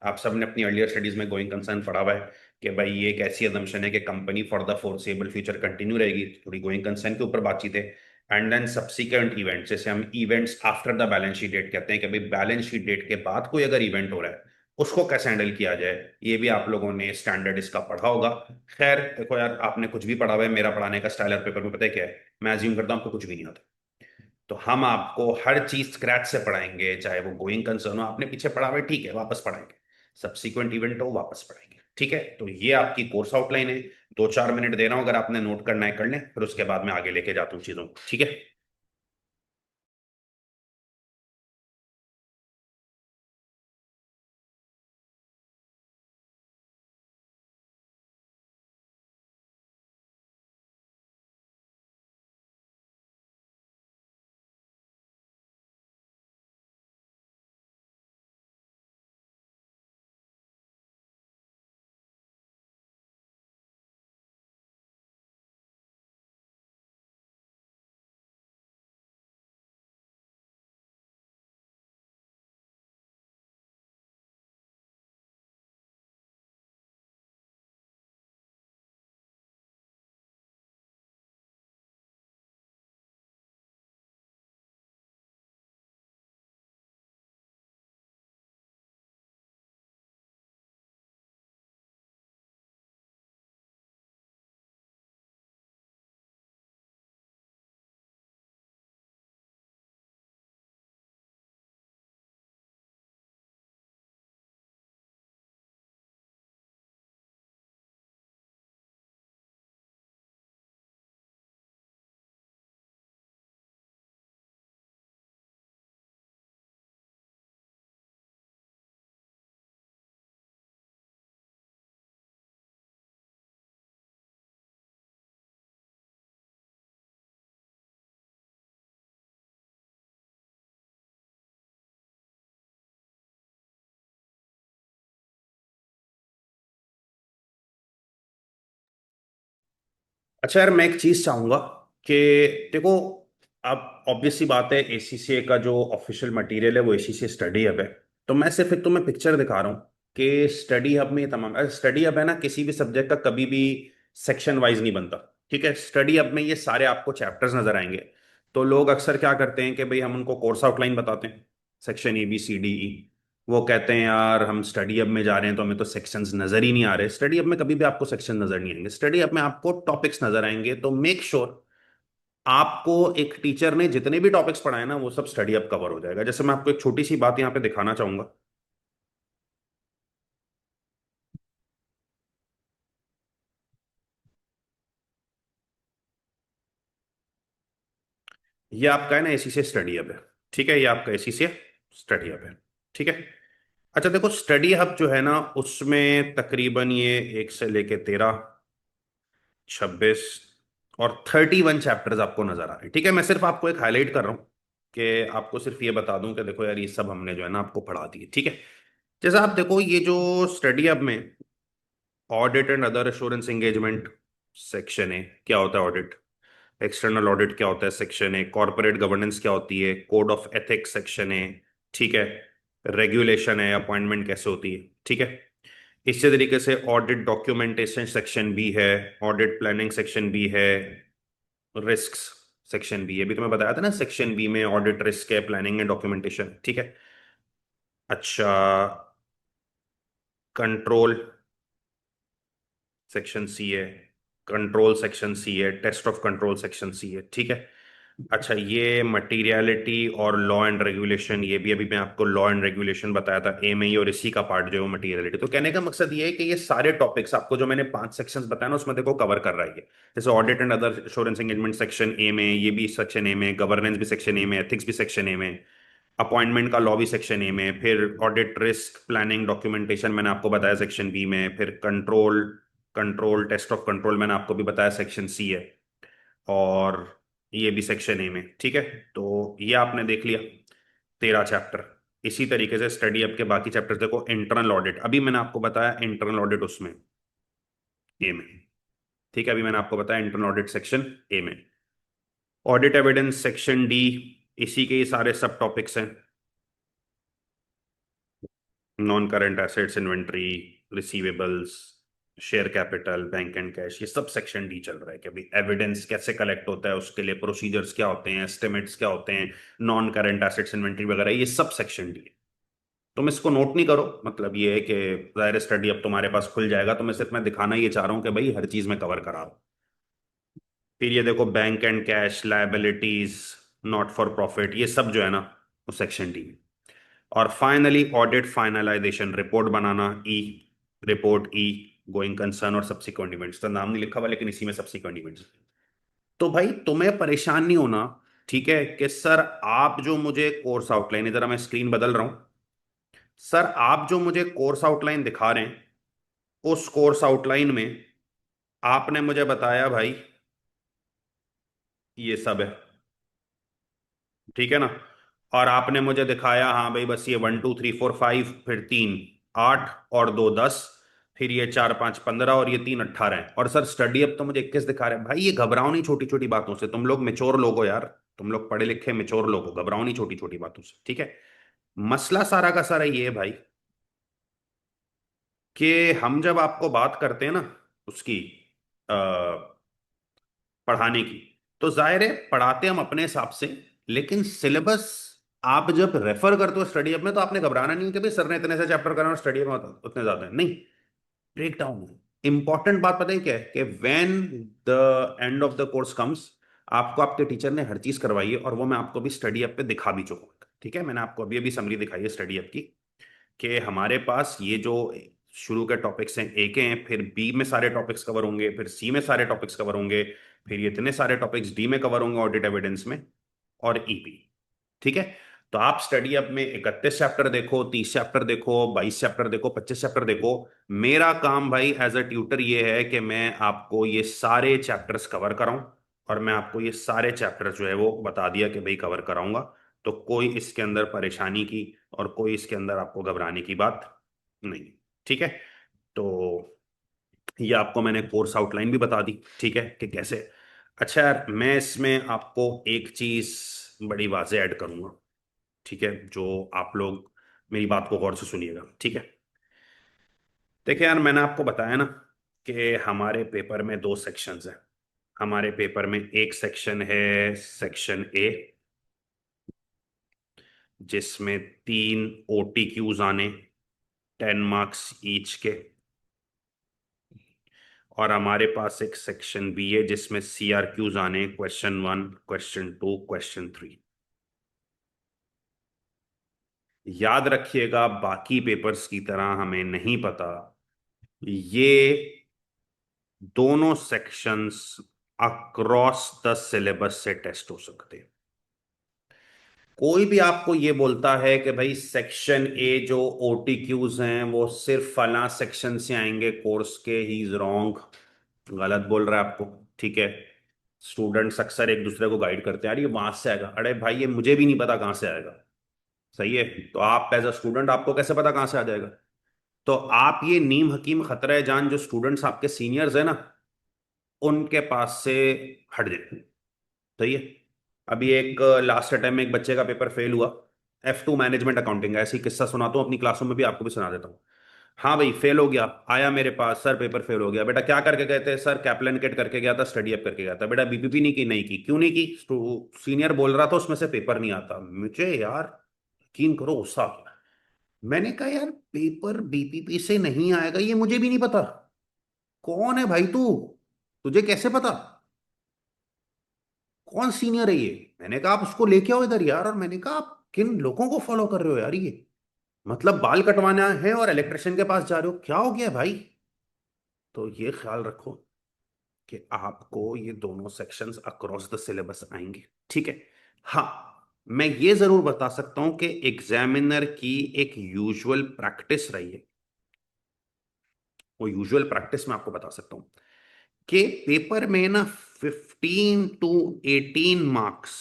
आप सबने अपनी अर्लियर स्टडीज में गोइंग कंसर्न पढ़ा हुआ है कि भाई ये एक ऐसी अजम्पशन है कि company for the foreseeable future continue रहेगी। थोड़ी गोइंग कंसर्न के ऊपर बातचीत है। एंड देन सब्सिक्वेंट इवेंट्स, जैसे हम events after the balance sheet date कहते हैं कि भाई बैलेंस शीट डेट के बाद कोई अगर इवेंट हो रहा है उसको कैसे हैंडल किया जाए, ये भी आप लोगों ने स्टैंडर्ड इसका पढ़ा होगा। खैर देखो यार, आपने कुछ भी पढ़ा हुआ है, मेरा पढ़ाने का स्टाइल पेपर में पता है क्या है? मैं अज्यूम करता हूँ आपको कुछ भी नहीं आता। तो हम आपको हर चीज स्क्रैच से पढ़ाएंगे, चाहे वो गोइंग कंसर्न हो, आपने पीछे पढ़ा हुआ है ठीक है, वापस पढ़ाएंगे। सब्सिक्वेंट इवेंट हो, वापस पढ़ाएंगे। ठीक है, तो ये आपकी कोर्स आउटलाइन है। 2-4 मिनट दे रहा हूं, अगर आपने नोट करना है कर लें, फिर उसके बाद मैं आगे लेके जाता हूँ चीजों को। ठीक है। अच्छा यार, मैं एक चीज चाहूंगा कि देखो, अब ऑब्वियस सी बात है, एसीसीए का जो ऑफिशियल मटेरियल है वो एसीसीए स्टडी हब है। तो मैं सिर्फ एक तुम्हें पिक्चर दिखा रहा हूँ कि स्टडी हब में ये तमाम स्टडी हब है ना, किसी भी सब्जेक्ट का कभी भी सेक्शन वाइज नहीं बनता। ठीक है, स्टडी हब में ये सारे आपको चैप्टर्स नजर आएंगे। तो लोग अक्सर क्या करते हैं कि भाई हम उनको कोर्स आउटलाइन बताते हैं, सेक्शन ABCDE। वो कहते हैं यार हम स्टडी हब में जा रहे हैं तो हमें तो सेक्शंस नजर ही नहीं आ रहे। स्टडी हब में कभी भी आपको सेक्शन नजर नहीं आएंगे, स्टडी हब में आपको टॉपिक्स नजर आएंगे। तो मेक श्योर आपको एक टीचर ने जितने भी टॉपिक्स पढ़ाए ना वो सब स्टडी हब कवर हो जाएगा। जैसे मैं आपको एक छोटी सी बात यहाँ पे दिखाना चाहूंगा। ये आपका है ना एसीसीए स्टडी हब है। ठीक है, ये आपका एसीसीए स्टडी हब है। ठीक है। अच्छा देखो, स्टडी हब जो है ना उसमें तकरीबन ये 1 से लेके 13, 26 और 31 चैप्टर्स आपको नजर आ रहे हैं। ठीक है, मैं सिर्फ आपको एक हाईलाइट कर रहा हूँ कि आपको सिर्फ ये बता दूं कि देखो यार ये सब हमने जो है ना आपको पढ़ा दिए। ठीक है। जैसे आप देखो, ये जो स्टडी हब में audit and other assurance engagement section है, क्या होता है ऑडिट, एक्सटर्नल ऑडिट क्या होता है सेक्शन है, कॉर्पोरेट गवर्नेंस क्या होती है, कोड ऑफ एथिक्स सेक्शन है। ठीक है, रेगुलेशन है, अपॉइंटमेंट कैसे होती है। ठीक है, इसी तरीके से ऑडिट डॉक्यूमेंटेशन सेक्शन भी है, ऑडिट प्लानिंग सेक्शन भी है, रिस्क सेक्शन भी है। अभी तो मैं बताया था ना, सेक्शन बी में ऑडिट रिस्क है, प्लानिंग एंड डॉक्यूमेंटेशन। ठीक है। अच्छा, कंट्रोल सेक्शन सी है, कंट्रोल सेक्शन सी है, test of control section C है। ठीक है। अच्छा, ये मटीरियलिटी और लॉ एंड रेगुलेशन, ये भी अभी मैं आपको लॉ एंड रेगुलेशन बताया था एमएई, और इसी का पार्ट जो है वो मटीरियलिटी। तो कहने का मकसद ये है कि ये सारे टॉपिक्स आपको जो मैंने 5 सेक्शंस बताया ना उसमें देखो कवर कर रहा है ये। जैसे audit and other assurance engagement section A में, ये भी सेक्शन ए में, गवर्नेंस भी सेक्शन ए में, एथिक्स भी सेक्शन ए में, अपॉइंटमेंट का लॉ भी सेक्शन ए में, फिर ऑडिट रिस्क प्लानिंग डॉक्यूमेंटेशन मैंने आपको बताया सेक्शन बी में, फिर control, control test of control मैंने आपको भी बताया सेक्शन सी है, और ये भी सेक्शन ए में। ठीक है। तो ये आपने देख लिया 13 चैप्टर। इसी तरीके से स्टडी अप के बाकी चैप्टर्स देखो, इंटरनल ऑडिट अभी मैंने आपको बताया, इंटरनल ऑडिट उसमें ए में। ठीक है, अभी मैंने आपको बताया इंटरनल ऑडिट सेक्शन ए में। ऑडिट एविडेंस सेक्शन डी, इसी के ही सारे सब टॉपिक्स हैं। Non current assets, inventory, receivables, share capital, bank and cash, ये सब सेक्शन डी चल रहा है कि भाई एविडेंस कैसे कलेक्ट होता है, उसके लिए प्रोसीजर्स क्या होते हैं, एस्टिमेट्स क्या होते हैं, नॉन करंट एसेट्स, इन्वेंट्री वगैरह, ये सब सेक्शन डी है। तुम इसको नोट नहीं करो, मतलब ये है कि जाहिर स्टडी अब तुम्हारे पास खुल जाएगा, तो मैं दिखाना ये चाह रहा हूँ कि भाई हर चीज में कवर करा रहा हूँ। फिर ये देखो, bank and cash, liabilities, not for profit, ये सब जो है ना वो सेक्शन डी। और फाइनली ऑडिट फाइनलाइजेशन, रिपोर्ट बनाना, ई, रिपोर्ट ई, गोइंग कंसर्न और सब्सिक्वेंट इवेंट्स। तो नाम नहीं लिखा हुआ लेकिन इसी में सब्सिक्वेंट इवेंट्स। तो भाई तुम्हें परेशान नहीं होना। ठीक है कि सर आप जो मुझे कोर्स आउटलाइन, इधर मैं स्क्रीन बदल रहा हूं, सर आप जो मुझे कोर्स आउटलाइन दिखा रहे हैं उस कोर्स आउटलाइन में आपने मुझे बताया भाई ये सब है। ठीक है ना, और आपने मुझे दिखाया हाँ भाई बस ये 1 2 3 4 5, फिर 3 8 और 2 10, फिर ये 4 5 15 और ये 3 18 है, और सर स्टडी अब तो मुझे 21 दिखा रहे हैं। भाई ये घबराओ नहीं छोटी छोटी बातों से, तुम लोग मेच्योर लोग हो यार, तुम लोग पढ़े लिखे मेच्योर लोग हो, घबराओ नहीं छोटी छोटी बातों से। ठीक है। मसला सारा का सारा ये है भाई कि हम जब आपको बात करते हैं ना उसकी पढ़ाने की, तो जाहिर है पढ़ाते हम अपने हिसाब से, लेकिन सिलेबस आप जब रेफर करते हो स्टडी अप में तो आपने घबराना नहीं है कि भाई सर ने इतने से चैप्टर कराए और स्टडी अप में उतने ज्यादा है, नहीं। ब्रेक डाउन है। इंपॉर्टेंट बात पता है क्या है कि when the end of the course comes, आपको आपके टीचर ने हर चीज करवाई है, और वो मैं आपको अभी स्टडी अप पे दिखा भी चुका हूं। ठीक है, मैंने आपको अभी अभी समरी दिखाई है स्टडी अप की, कि हमारे पास ये जो शुरू के टॉपिक्स हैं ए के हैं, फिर बी में सारे टॉपिक्स कवर होंगे, फिर सी में सारे टॉपिक्स कवर होंगे, फिर ये इतने सारे टॉपिक्स डी में कवर होंगे ऑडिट एविडेंस में, और ईपी। ठीक है। तो आप स्टडी अप में 31 चैप्टर देखो, 30 चैप्टर देखो, 22 चैप्टर देखो, 25 चैप्टर देखो। मेरा काम भाई एज अ ट्यूटर ये है कि मैं आपको ये सारे चैप्टर्स कवर कराऊं, और मैं आपको ये सारे चैप्टर जो है वो बता दिया कि भाई कवर कराऊंगा। तो कोई इसके अंदर परेशानी की और कोई इसके अंदर आपको घबराने की बात नहीं। ठीक है। तो ये आपको मैंने कोर्स आउटलाइन भी बता दी, ठीक है कि कैसे। अच्छा यार, मैं इसमें आपको एक चीज बड़ी वाज़ेह ऐड करूंगा, ठीक है, जो आप लोग मेरी बात को गौर से सुनिएगा, ठीक है। देखिए यार, मैंने आपको बताया ना कि हमारे पेपर में दो सेक्शंस हैं। हमारे पेपर में एक सेक्शन है, सेक्शन ए, जिसमें 3 OTQs आने, 10 मार्क्स ईच के। और हमारे पास एक सेक्शन बी है जिसमें CRQs आने, Question 1, Question 2, Question 3। याद रखिएगा, बाकी पेपर्स की तरह हमें नहीं पता ये दोनों सेक्शंस अक्रॉस द सिलेबस से टेस्ट हो सकते हैं। कोई भी आपको ये बोलता है कि भाई सेक्शन ए जो OTQs हैं वो सिर्फ फला सेक्शन से आएंगे कोर्स के, ही इज रॉन्ग, गलत बोल रहा है आपको, ठीक है। स्टूडेंट्स अक्सर एक दूसरे को गाइड करते हैं, यार ये वहां से आएगा, अरे भाई ये मुझे भी नहीं पता कहाँ से आएगा। सही है, तो आप एज अ स्टूडेंट आपको कैसे पता कहाँ से आ जाएगा। तो आप ये नीम हकीम खतरा जान जो स्टूडेंट्स आपके सीनियर्स है ना, उनके पास से हट जाए। सही है। अभी एक लास्ट टाइम में एक बच्चे का पेपर फेल हुआ, F2 मैनेजमेंट अकाउंटिंग, ऐसी किस्सा सुनाता हूँ अपनी क्लासों में भी, आपको भी सुना देता हूँ। हाँ भाई, फेल हो गया, आया मेरे पास, सर पेपर फेल हो गया। बेटा क्या करके गए थे? सर कैप्लन किट करके गया था, स्टडी अप करके गया था। बेटा BPP नहीं की? नहीं की। क्यों नहीं की? सीनियर बोल रहा था उसमें से पेपर नहीं आता। मुझे यार यकीन करो गुस्सा आ गया। मैंने कहा यार पेपर BPP से नहीं आएगा ये मुझे भी नहीं पता। कौन है भाई तू? तुझे कैसे पता? कौन सीनियर है ये? मैंने कहा आप उसको लेके आओ इधर यार। और मैंने कहा आप किन लोगों को फॉलो कर रहे हो यार ये? मतलब बाल कटवाना है और इलेक्ट्रिशियन के पास जा रहे हो, क्या हो गया भाई? तो ये ख्याल रखो कि आपको ये दोनों सेक्शंस अक्रॉस द सिलेबस आएंगे, ठीक है। हाँ, मैं ये जरूर बता सकता हूं कि एग्जामिनर की एक यूजुअल प्रैक्टिस रही है। वो यूजुअल प्रैक्टिस मैं आपको बता सकता हूं कि पेपर में ना 15 to 18 मार्क्स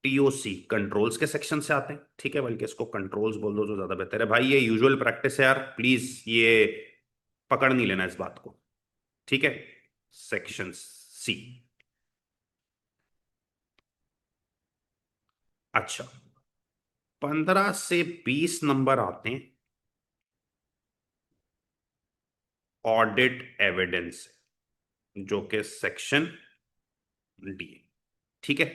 TOC कंट्रोल्स के सेक्शन से आते हैं, ठीक है। बल्कि इसको कंट्रोल्स बोल दो तो ज्यादा बेहतर है भाई, ये यूजुअल प्रैक्टिस है यार, प्लीज ये पकड़ नहीं लेना इस बात को, ठीक है। Section C। अच्छा, 15 से 20 नंबर आते हैं ऑडिट एविडेंस, जो कि सेक्शन D, ठीक है।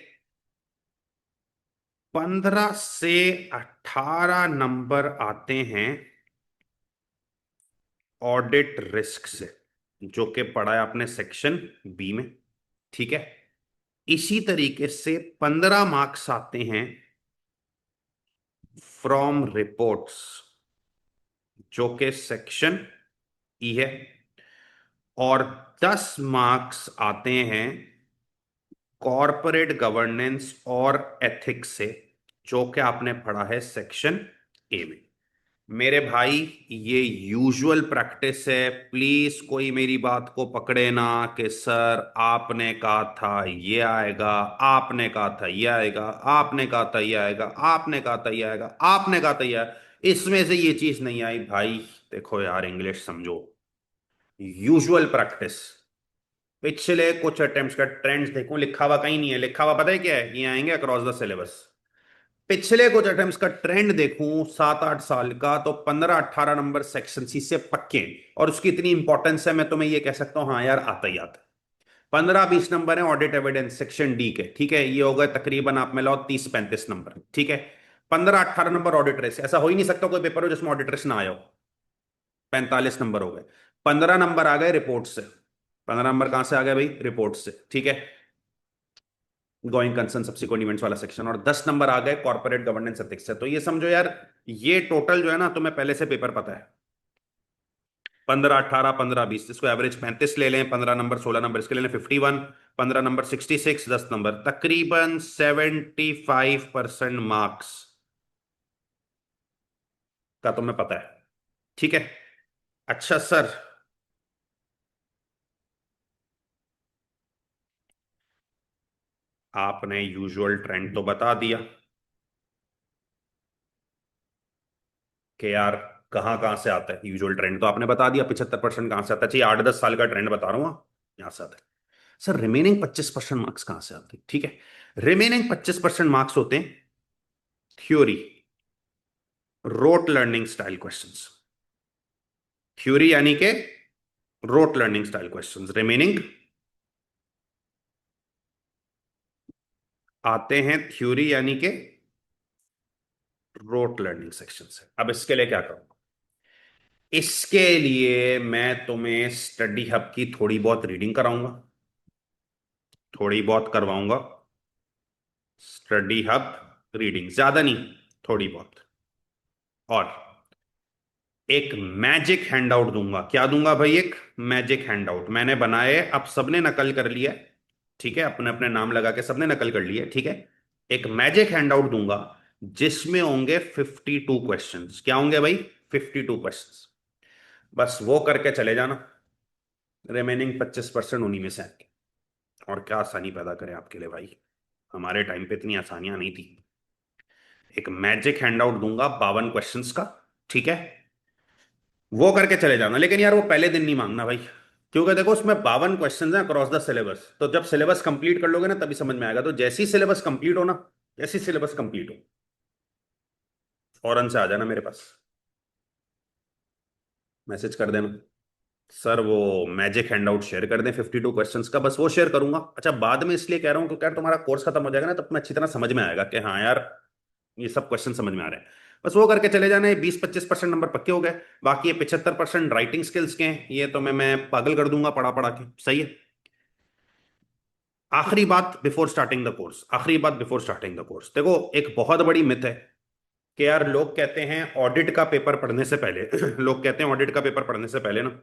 15 से 18 नंबर आते हैं ऑडिट रिस्क से, जो कि पढ़ा है आपने सेक्शन B में, ठीक है। इसी तरीके से 15 मार्क्स आते हैं फ्रॉम रिपोर्ट्स, जो कि सेक्शन E है। और 10 मार्क्स आते हैं कॉरपोरेट गवर्नेंस और एथिक्स से, जो कि आपने पढ़ा है सेक्शन A में। मेरे भाई, ये यूजुअल प्रैक्टिस है, प्लीज कोई मेरी बात को पकड़े ना कि सर आपने कहा था ये आएगा, आपने कहा था ये आएगा, आपने कहा था ये आएगा, आपने कहा था ये आएगा, आपने कहा था ये आएगा, इसमें से ये चीज नहीं आई भाई। देखो यार, इंग्लिश समझो। यूजुअल प्रैक्टिस, पिछले कुछ अटेम्प्ट्स का ट्रेंड्स देखो, लिखा हुआ कहीं नहीं है, लिखा हुआ पता है क्या है? ये आएंगे अक्रॉस द सिलेबस। पिछले कुछ अटेम्प्ट्स का ट्रेंड देखूं 7-8 साल का, तो 15-18 नंबर सेक्शन सी से पक्के हैं। और उसकी इतनी इंपॉर्टेंस है, मैं तुम्हें ये कह सकता हूं, हाँ यार आता ही आता है। 15-20 नंबर है ऑडिट एविडेंस सेक्शन D के, ठीक है। ये हो गए तकरीबन आप में लो 30-35 नंबर, ठीक है। 15-18 नंबर ऑडिट रेस, ऐसा हो ही नहीं सकता कोई पेपर हो जिसमें ऑडिट रेस ना आया हो। 45 नंबर हो गए। 15 नंबर आ गए रिपोर्ट से। 15 नंबर कहां से आ गए भाई? रिपोर्ट से, ठीक है। गोइंग कंसर्न सब्सिक्वेंट इवेंट्स वाला सेक्शन। और 10 नंबर आ गए कॉर्पोरेट गवर्नेंस एथिक्स से। तो ये समझो यार, ये टोटल जो है ना, तुम्हें पहले से पेपर पता है। 15-18, 15-20, इसको एवरेज 35 ले लें, 15 नंबर, 16 नंबर इसके ले लें 51, 15 नंबर 66, 10 नंबर तकरीबन 75% मार्क्स का तुम्हें पता है, ठीक है। अच्छा सर, आपने यूजुअल ट्रेंड तो बता दिया कि यार कहाँ कहाँ से आता है यूजुअल ट्रेंड? तो आपने बता दिया 75% कहाँ से आता है, चाहिए 8-10 साल का ट्रेंड बता रहा हूँ, यहाँ से आता है। सर रिमेनिंग 25% मार्क्स कहाँ से आते हैं? ठीक है, रिमेनिंग 25% मार्क्स होते हैं theory, rote learning style questions. Theory यानी के rote learning style questions remaining आते हैं थ्योरी यानी के रोट लर्निंग सेक्शन से। अब इसके लिए क्या करूंगा? इसके लिए मैं तुम्हें स्टडी हब की थोड़ी बहुत रीडिंग कराऊंगा, थोड़ी बहुत करवाऊंगा स्टडी हब रीडिंग, ज्यादा नहीं, थोड़ी बहुत। और एक मैजिक हैंडआउट दूंगा। क्या दूंगा भाई? एक मैजिक हैंडआउट मैंने बनाए, अब सबने नकल कर लिया है, ठीक है, अपने अपने नाम लगा के सबने नकल कर लिया है, ठीक है। एक मैजिक हैंडआउट दूंगा जिसमें होंगे 52 क्वेश्चंस। क्या होंगे भाई? 52 क्वेश्चंस। बस वो करके चले जाना, रिमेनिंग 25% उन्हीं में से आएंगे। और क्या आसानी पैदा करें आपके लिए भाई, हमारे टाइम पे इतनी आसानियां नहीं थी। एक मैजिक हैंडआउट दूंगा 52 क्वेश्चंस का, ठीक है, वो करके चले जाना। लेकिन यार वो पहले दिन नहीं मांगना भाई, क्योंकि देखो उसमें 52 क्वेश्चन है अक्रॉस द सिलेबस, तो जब सिलेबस कंप्लीट कर लोगे ना तभी समझ में आएगा। तो जैसी सिलेबस कंप्लीट हो ना, जैसी सिलेबस कंप्लीट हो, फौरन से आ जाना मेरे पास, मैसेज कर देना, सर वो मैजिक हैंडआउट शेयर कर दें 52 क्वेश्चंस का। बस वो शेयर करूंगा। अच्छा, बाद में इसलिए कह रहा हूँ क्योंकि यार तुम्हारा कोर्स खत्म हो जाएगा ना, तब तुम्हें अच्छी तरह समझ में आएगा कि हाँ यार ये सब क्वेश्चन समझ में आ रहे हैं। बस वो करके चले जाना है, 20-25% नंबर पक्के हो गए। बाकी ये 75% राइटिंग स्किल्स के हैं, ये तो मैं पागल कर दूंगा पढ़ा पढ़ा के, सही है। आखिरी बात बिफोर स्टार्टिंग द कोर्स, आखिरी बात बिफोर स्टार्टिंग द कोर्स, देखो एक बहुत बड़ी मिथ है कि यार लोग कहते हैं ऑडिट का पेपर पढ़ने से पहले लोग कहते हैं ऑडिट का पेपर पढ़ने से पहले ना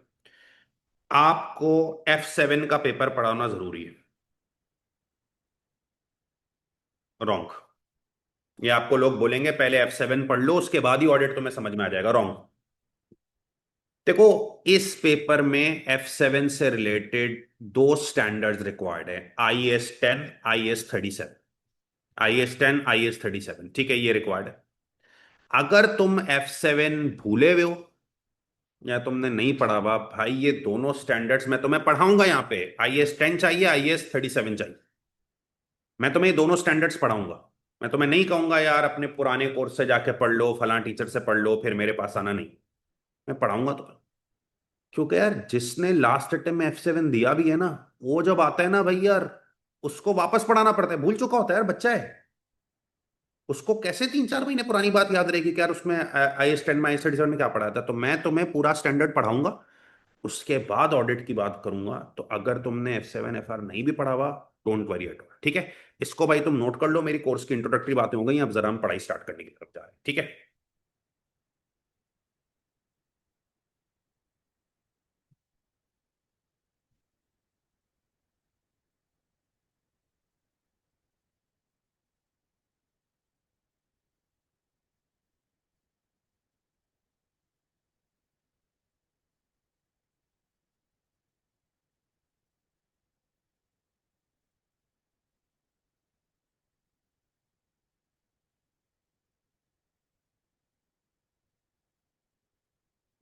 आपको F7 का पेपर पढ़ाना जरूरी है। रॉन्ग। ये आपको लोग बोलेंगे पहले F7 पढ़ लो उसके बाद ही ऑडिट तुम्हें समझ में आ जाएगा, रॉन्ग। देखो इस पेपर में F7 से रिलेटेड दो स्टैंडर्ड्स रिक्वायर्ड है, IAS 10, IAS 37। IAS 10, IAS 37, ठीक है, ये रिक्वायर्ड है। अगर तुम F7 भूले हुए हो या तुमने नहीं पढ़ा हुआ भाई, ये दोनों स्टैंडर्ड्स मैं तुम्हें पढ़ाऊंगा यहाँ पे। IAS 10 चाहिए, IAS 37 चाहिए, मैं तुम्हें ये दोनों स्टैंडर्ड्स पढ़ाऊंगा। मैं तुम्हें नहीं कहूंगा यार अपने पुराने कोर्स से जाके पढ़ लो, फलां टीचर से पढ़ लो, फिर मेरे पास आना, नहीं। मैं पढ़ाऊंगा तुम्हें, क्योंकि यार जिसने लास्ट अटेम्प्ट में F7 दिया भी है ना, वो जब आता है ना भाई यार, उसको वापस पढ़ाना पड़ता है, भूल चुका होता है यार, बच्चा है। उसको कैसे 3-4 महीने पुरानी बात याद रहेगी कि यार उसमें IAS 10 में IAS 37 में क्या पढ़ा था। तो मैं तुम्हें पूरा स्टैंडर्ड पढ़ाऊंगा, उसके बाद ऑडिट की बात करूंगा। तो अगर तुमने F7 FR नहीं भी पढ़ा हुआ, डोंट वरी एट ऑल, ठीक है। इसको भाई तुम नोट कर लो, मेरी कोर्स की इंट्रोडक्टरी बातें हो गई, अब जरा हम पढ़ाई स्टार्ट करने की तरफ जा रहे हैं, ठीक है।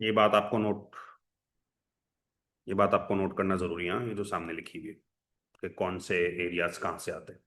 ये बात आपको नोट ये बात आपको नोट करना जरूरी है, हाँ, ये जो सामने लिखी हुई है कि कौन से एरियाज कहाँ से आते हैं।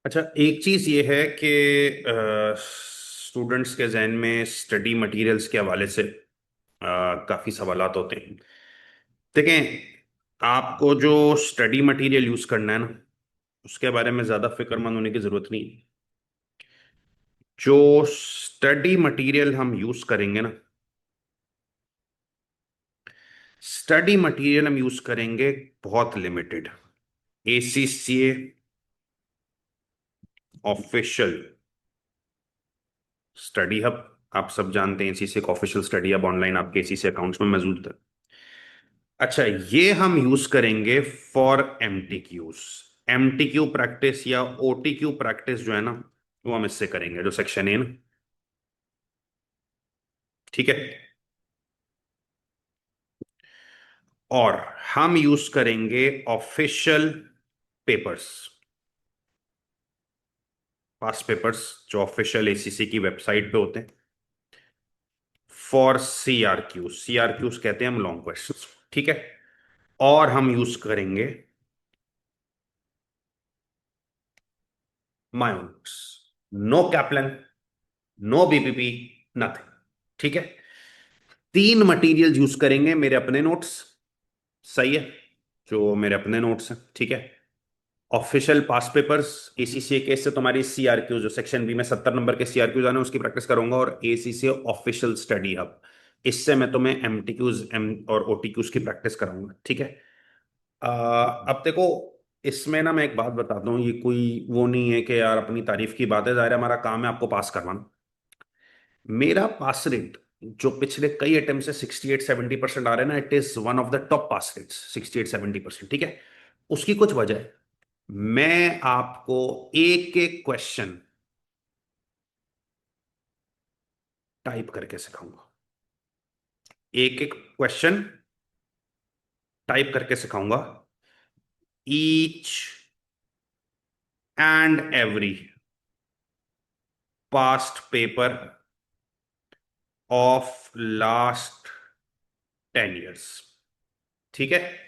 अच्छा, एक चीज ये है कि स्टूडेंट्स के जहन में स्टडी मटेरियल्स के हवाले से काफी सवालात होते हैं। देखें, आपको जो स्टडी मटेरियल यूज करना है ना, उसके बारे में ज्यादा फिक्रमंद होने की जरूरत नहीं। जो स्टडी मटेरियल हम यूज करेंगे ना, स्टडी मटेरियल हम यूज करेंगे बहुत limited. ACCA official study hub, आप सब जानते हैं एसीसी एक ऑफिशियल स्टडी हब ऑनलाइन आपके एसीसी अकाउंट्स में मौजूद है। अच्छा, ये हम यूज करेंगे फॉर एमटीक्यूज। एमटीक्यू प्रैक्टिस या ओटीक्यू प्रैक्टिस जो है ना, वो हम इससे करेंगे, जो सेक्शन ए ना। ठीक है। और हम यूज करेंगे ऑफिशियल पेपर्स, पास्ट पेपर्स जो ऑफिशियल एसीसी की वेबसाइट पे होते हैं, फॉर सीआरक्यू। सीआरक्यूज कहते हैं हम लॉन्ग क्वेश्चंस। ठीक है। और हम यूज करेंगे my own notes, no Kaplan, no BPP, nothing. ठीक है। तीन मटेरियल यूज करेंगे, मेरे अपने नोट्स, सही है, जो मेरे अपने नोट्स हैं। ठीक है। ऑफिशियल पास पेपर्स, एसीसी के से तुम्हारी सीआरक्यू जो सेक्शन बी में 70 नंबर के सीआरक्यूज आने उसकी प्रैक्टिस करूंगा, और एसीसी ऑफिशियल स्टडी हब, इससे मैं तुम्हें एमटीक्यूज एम और ओटीक्यूज की प्रैक्टिस कराऊंगा। ठीक है। अब देखो, इसमें ना मैं एक बात बताता हूँ, ये कोई वो नहीं है कि यार अपनी तारीफ की बात है, जाहिर है हमारा काम है आपको पास करवाना। मेरा पास रेट जो पिछले कई अटेम्प्ट से 68-70% आ रहे हैं ना, it is one of the top pass rates, 68-70%। ठीक है। उसकी कुछ वजह है। मैं आपको एक एक क्वेश्चन टाइप करके सिखाऊंगा, एक एक क्वेश्चन टाइप करके सिखाऊंगा, each and every past paper of last 10 years। ठीक है।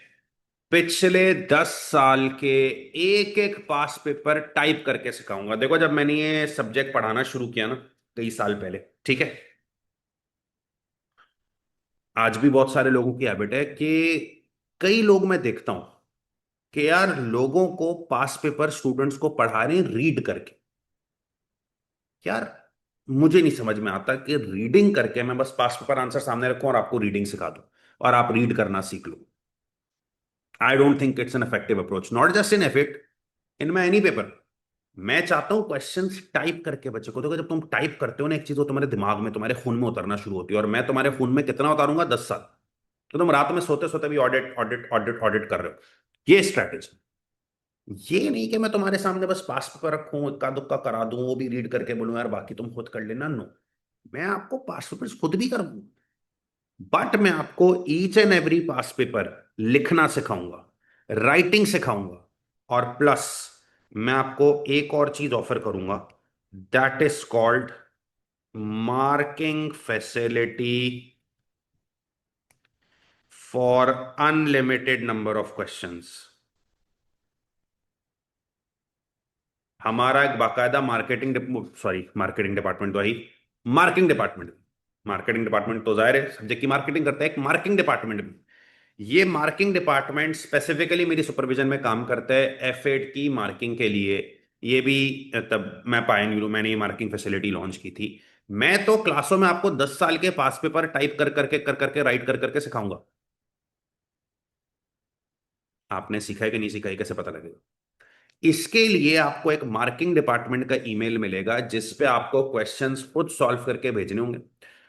पिछले 10 साल के एक एक पास पेपर टाइप करके सिखाऊंगा। देखो, जब मैंने ये सब्जेक्ट पढ़ाना शुरू किया ना, कई साल पहले, ठीक है, आज भी बहुत सारे लोगों की हैबिट है कि कई लोग मैं देखता हूं कि यार लोगों को पास पेपर स्टूडेंट्स को पढ़ा रहे हैं रीड करके। यार मुझे नहीं समझ में आता कि रीडिंग करके मैं बस पास पेपर आंसर सामने रखूं और आपको रीडिंग सिखा दूं और आप रीड करना सीख लो। I don't think it's an effective approach, not just in F eight, in my any paper. मैं चाहता हूं क्वेश्चंस टाइप करके बच्चों को। देखो, जब तुम टाइप करते हो ना, एक चीज वो तुम्हारे दिमाग में, तुम्हारे खून में उतरना शुरू होती है, और मैं तुम्हारे खून में कितना उतारूंगा, 10 साल। तो तुम रात में सोते सोते भी ऑडिट ऑडिट ऑडिट ऑडिट कर रहे हो। ये स्ट्रैटेजी। ये नहीं कि मैं तुम्हारे सामने बस पास पेपर रखूं, इक्का दुक्का करा दूं, वो भी रीड करके बोलूं यार बाकी तुम खुद कर लेना। नो, मैं आपको पास पेपर खुद भी करूंगा, बट मैं आपको each and every pass paper लिखना सिखाऊंगा, राइटिंग सिखाऊंगा, और प्लस मैं आपको एक और चीज ऑफर करूंगा, that is called marking facility for unlimited number of questions. हमारा एक बाकायदा मार्केटिंग, सॉरी मार्केटिंग डिपार्टमेंट तो आई, मार्किंग डिपार्टमेंट, मार्केटिंग डिपार्टमेंट तो जाहिर है सब्जेक्ट की मार्केटिंग करता है, एक मार्किंग डिपार्टमेंट भी। ये मार्किंग डिपार्टमेंट स्पेसिफिकली मेरी सुपरविजन में काम करता है एफ8 की मार्किंग के लिए। ये भी तब मैं पायनियर हूं, मैंने ये मार्किंग फैसिलिटी लॉन्च की थी। मैं तो क्लासों में आपको 10 साल के पास पेपर टाइप कर करके राइट कर करके सिखाऊंगा। आपने सीखा है कि नहीं सीखा है, कैसे पता लगेगा? इसके लिए आपको एक मार्किंग डिपार्टमेंट का ईमेल मिलेगा जिस पे आपको क्वेश्चंस खुद सॉल्व करके भेजने होंगे।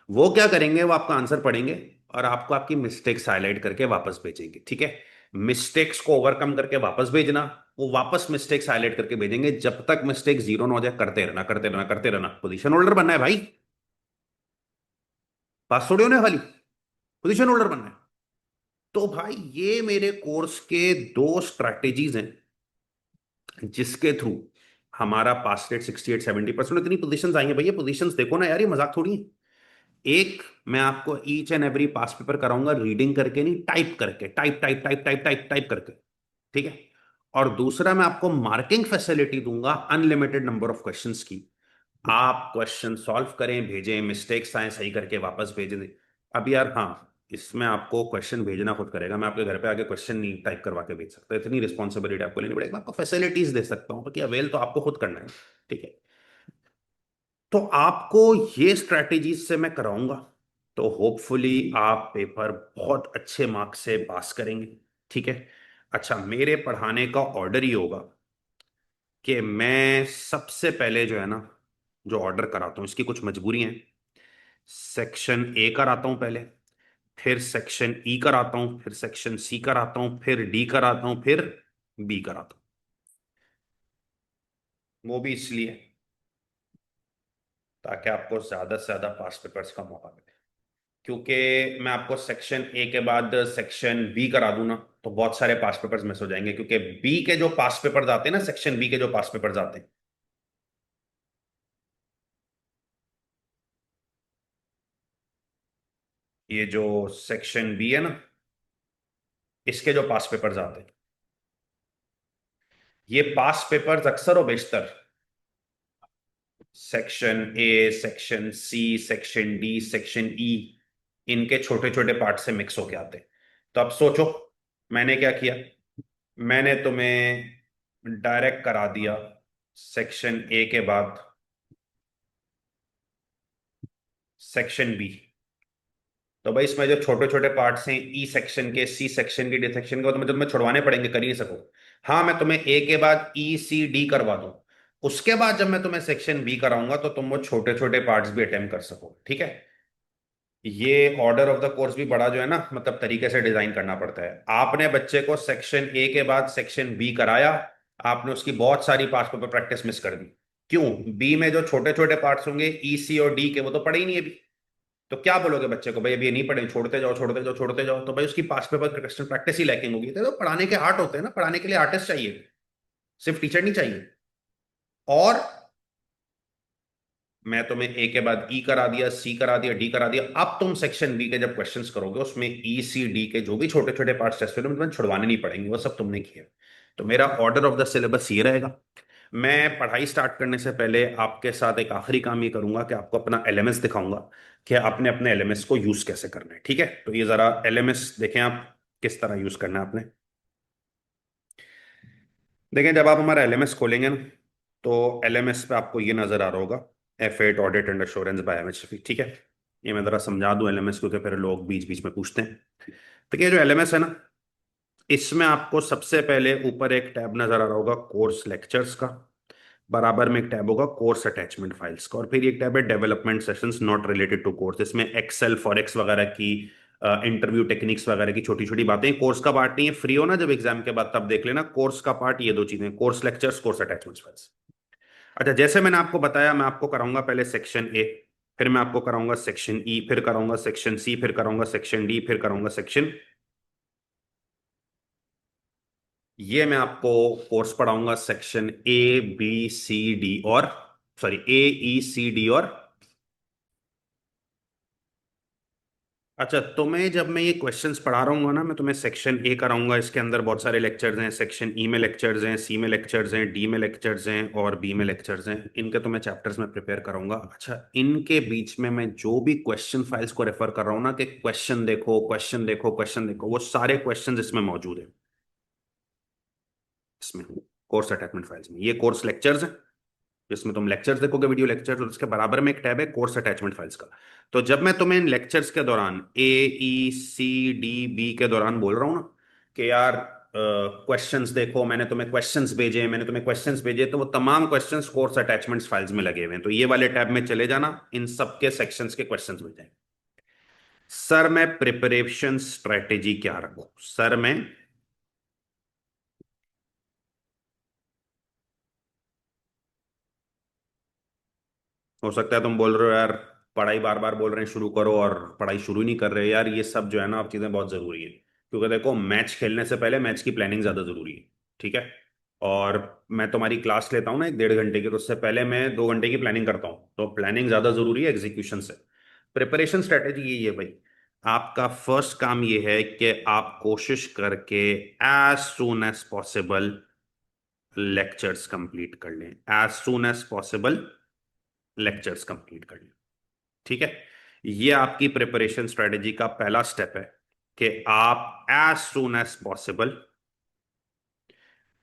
वो क्या करेंगे, वो आपका आंसर पढ़ेंगे और आपको आपकी मिस्टेक्स हाईलाइट करके वापस भेजेंगे। ठीक है। मिस्टेक्स को ओवरकम करके वापस भेजना, वो वापस मिस्टेक्स हाईलाइट करके भेजेंगे, जब तक मिस्टेक जीरो ना हो जाए करते रहना करते रहना करते रहना। पोजीशन होल्डर बनना है भाई, पास थोड़ी होने वाली, पोजीशन होल्डर बनना है। तो भाई ये मेरे कोर्स के दो स्ट्रैटेजीज हैं जिसके थ्रू हमारा पास रेट 68-70%। इतनी पोजीशंस आई हैं भैया, पोजीशंस देखो ना यार, ये मजाक थोड़ी है। एक, मैं आपको each and every pass paper कराऊंगा रीडिंग करके नहीं, टाइप करके, type type type type type type करके। ठीक है। और दूसरा, मैं आपको मार्किंग फैसिलिटी दूंगा अनलिमिटेड नंबर ऑफ क्वेश्चंस की। आप क्वेश्चन सॉल्व करें, भेजें, मिस्टेक्स आए सही करके वापस भेज दें। अब यार हाँ, इसमें आपको क्वेश्चन भेजना खुद करेगा, मैं आपके घर पे आके क्वेश्चन नहीं टाइप करवा के भेज सकता, इतनी रिस्पॉन्सिबिलिटी आपको लेनी पड़ेगी। मैं आपको फैसिलिटीज दे सकता हूँ, बाकी अवेल तो आपको खुद करना है। ठीक है, तो आपको ये स्ट्रैटेजीज से मैं कराऊंगा, तो होपफुली आप पेपर बहुत अच्छे मार्क्स से पास करेंगे। ठीक है। अच्छा, मेरे पढ़ाने का ऑर्डर ही होगा कि मैं सबसे पहले जो है ना, जो ऑर्डर कराता हूँ, इसकी कुछ मजबूरियां हैं। सेक्शन ए कराता हूँ पहले, फिर सेक्शन ई कराता हूँ, फिर सेक्शन सी कराता हूँ, फिर डी कराता हूँ, फिर बी कराता हूँ। वो भी इसलिए ताकि आपको ज्यादा से ज्यादा पास पेपर्स का मौका मिले। क्योंकि मैं आपको सेक्शन ए के बाद सेक्शन बी करा दूं ना, तो बहुत सारे पास पेपर्स मिस हो जाएंगे, क्योंकि बी के जो पास पेपर्स आते हैं ना, सेक्शन बी के जो पास पेपर्स आते हैं, ये जो सेक्शन बी है ना, इसके जो पास पेपर्स आते हैं, ये पास पेपर्स अक्सर और बेशतर section A, section C, section D, section E, इनके छोटे छोटे पार्ट से मिक्स होके आते हैं। तो अब सोचो, मैंने क्या किया, मैंने तुम्हें डायरेक्ट करा दिया सेक्शन ए के बाद सेक्शन बी। तो भाई इसमें जो छोटे छोटे पार्ट्स हैं, ई सेक्शन के, सी सेक्शन के, डी सेक्शन के, वो तुम्हें छुड़वाने पड़ेंगे, कर ही नहीं सको। हाँ, मैं तुम्हें ए के बाद ई सी डी करवा दूं, उसके बाद जब मैं तुम्हें सेक्शन बी कराऊंगा तो तुम वो छोटे छोटे पार्ट्स भी अटेम्प्ट कर सको। ठीक है। ये ऑर्डर ऑफ द कोर्स भी बड़ा जो है ना, मतलब तरीके से डिजाइन करना पड़ता है। आपने बच्चे को सेक्शन ए के बाद सेक्शन बी कराया, आपने उसकी बहुत सारी पास पेपर प्रैक्टिस मिस कर दी। क्यों? बी में जो छोटे छोटे पार्ट्स होंगे ई सी और डी के, वो तो पढ़े ही नहीं अभी। तो क्या बोलोगे बच्चे को, भाई अभी ये नहीं पढ़े, छोड़ते जाओ छोड़ते जाओ छोड़ते जाओ, तो भाई उसकी पास पेपर क्वेश्चन प्रैक्टिस ही लैकिंग होगी। तो पढ़ाने के आर्ट होते हैं ना, पढ़ाने के लिए आर्टिस्ट चाहिए, सिर्फ टीचर नहीं चाहिए। और मैं तुम्हें ए के बाद ई करा दिया, सी करा दिया, डी करा दिया, अब तुम सेक्शन बी के जब क्वेश्चंस करोगे, उसमें ई सी डी के जो भी छोटे छोटे पार्ट्स टेस्ट में तुम्हें छुड़वाने नहीं पड़ेंगे, वो सब तुमने किया। तो मेरा ऑर्डर ऑफ द सिलेबस ये रहेगा। मैं पढ़ाई स्टार्ट करने से पहले आपके साथ एक आखिरी काम ये करूंगा कि आपको अपना एलएमएस दिखाऊंगा कि आपने अपने एलएमएस को यूज कैसे करना है। ठीक है, तो ये जरा एलएमएस देखें आप, किस तरह यूज करना है आपने। देखें, जब आप हमारा एलएमएस खोलेंगे ना, तो एलएमएस पे आपको ये नजर आ रहा होगा, F8 audit and assurance by MHFE. ठीक है, ये मैं जरा समझा दूं एलएमएस, क्योंकि फिर लोग बीच बीच में पूछते हैं। तो ये जो एलएमएस है ना, इसमें आपको सबसे पहले ऊपर एक टैब नजर आ रहा होगा कोर्स लेक्चर्स का, बराबर में एक टैब होगा कोर्स अटैचमेंट फाइल्स का, और फिर एक टैब है development sessions not related to course. इसमें एक्सेल फॉरेक्स वगैरह की, इंटरव्यू टेक्निक्स वगैरह की छोटी छोटी बातें, कोर्स का पार्ट नहीं है। फ्री हो ना जब एग्जाम के बाद, तब देख लेना। कोर्स का पार्ट ये दो चीजें, course lectures, course attachment files. अच्छा, जैसे मैंने आपको बताया, मैं आपको कराऊंगा पहले सेक्शन ए, फिर मैं आपको कराऊंगा सेक्शन ई, फिर कराऊंगा सेक्शन सी, फिर कराऊंगा सेक्शन डी, फिर कराऊंगा सेक्शन, ये मैं आपको कोर्स पढ़ाऊंगा section A B C D और, sorry, A E C D और। अच्छा, तुम्हें जब मैं ये क्वेश्चंस पढ़ा रहा हूँ ना, मैं तुम्हें सेक्शन ए कराऊंगा, इसके अंदर बहुत सारे लेक्चर्स हैं, सेक्शन ई में लेक्चर्स हैं, सी में लेक्चर्स हैं, डी में लेक्चर्स हैं और बी में लेक्चर्स हैं। इनके तो मैं चैप्टर्स में प्रिपेयर कराऊंगा। अच्छा, इनके बीच में मैं जो भी क्वेश्चन फाइल्स को रेफर कर रहा हूँ ना, कि क्वेश्चन देखो क्वेश्चन देखो क्वेश्चन देखो, वो सारे क्वेश्चन इसमें मौजूद है, इसमें कोर्स अटैचमेंट फाइल्स में। ये कोर्स लेक्चर्स हैं, जिसमें तुम लेक्चर्स देखोगे, वीडियो लेक्चर्स, और उसके बराबर में एक टैब है कोर्स अटैचमेंट फाइल्स का। तो जब मैं तुम्हें इन लेक्चर्स के दौरान ए ई सी डी बी के दौरान बोल रहा हूँ ना कि यार क्वेश्चंस देखो, मैंने तुम्हें क्वेश्चंस भेजे, मैंने तुम्हें क्वेश्चंस भेजे, तो वो तमाम क्वेश्चंस कोर्स अटैचमेंट्स फाइल्स में लगे हुए हैं। तो ये वाले टैब में चले जाना, इन सबके सेक्शंस के क्वेश्चंस मिल जाएंगे। सर मैं प्रिपरेशन स्ट्रेटेजी क्या रखूं? सर मैं, हो सकता है तुम बोल रहे हो यार, पढ़ाई बार बार बोल रहे हैं शुरू करो और पढ़ाई शुरू नहीं कर रहे। यार ये सब जो है ना, अब चीज़ें बहुत ज़रूरी है, क्योंकि देखो, मैच खेलने से पहले मैच की प्लानिंग ज़्यादा ज़रूरी है। ठीक है। और मैं तुम्हारी क्लास लेता हूँ ना एक 1.5 घंटे की, तो उससे पहले मैं 2 घंटे की प्लानिंग करता हूँ। तो प्लानिंग ज़्यादा ज़रूरी है एग्जीक्यूशन से। प्रिपरेशन स्ट्रेटेजी यही है भाई, आपका फर्स्ट काम ये है कि आप कोशिश करके as soon as possible lectures complete कर लें, as soon as possible lectures complete कर लें। ठीक है। ये आपकी प्रिपरेशन स्ट्रेटेजी का पहला स्टेप है कि आप एज सून एज पॉसिबल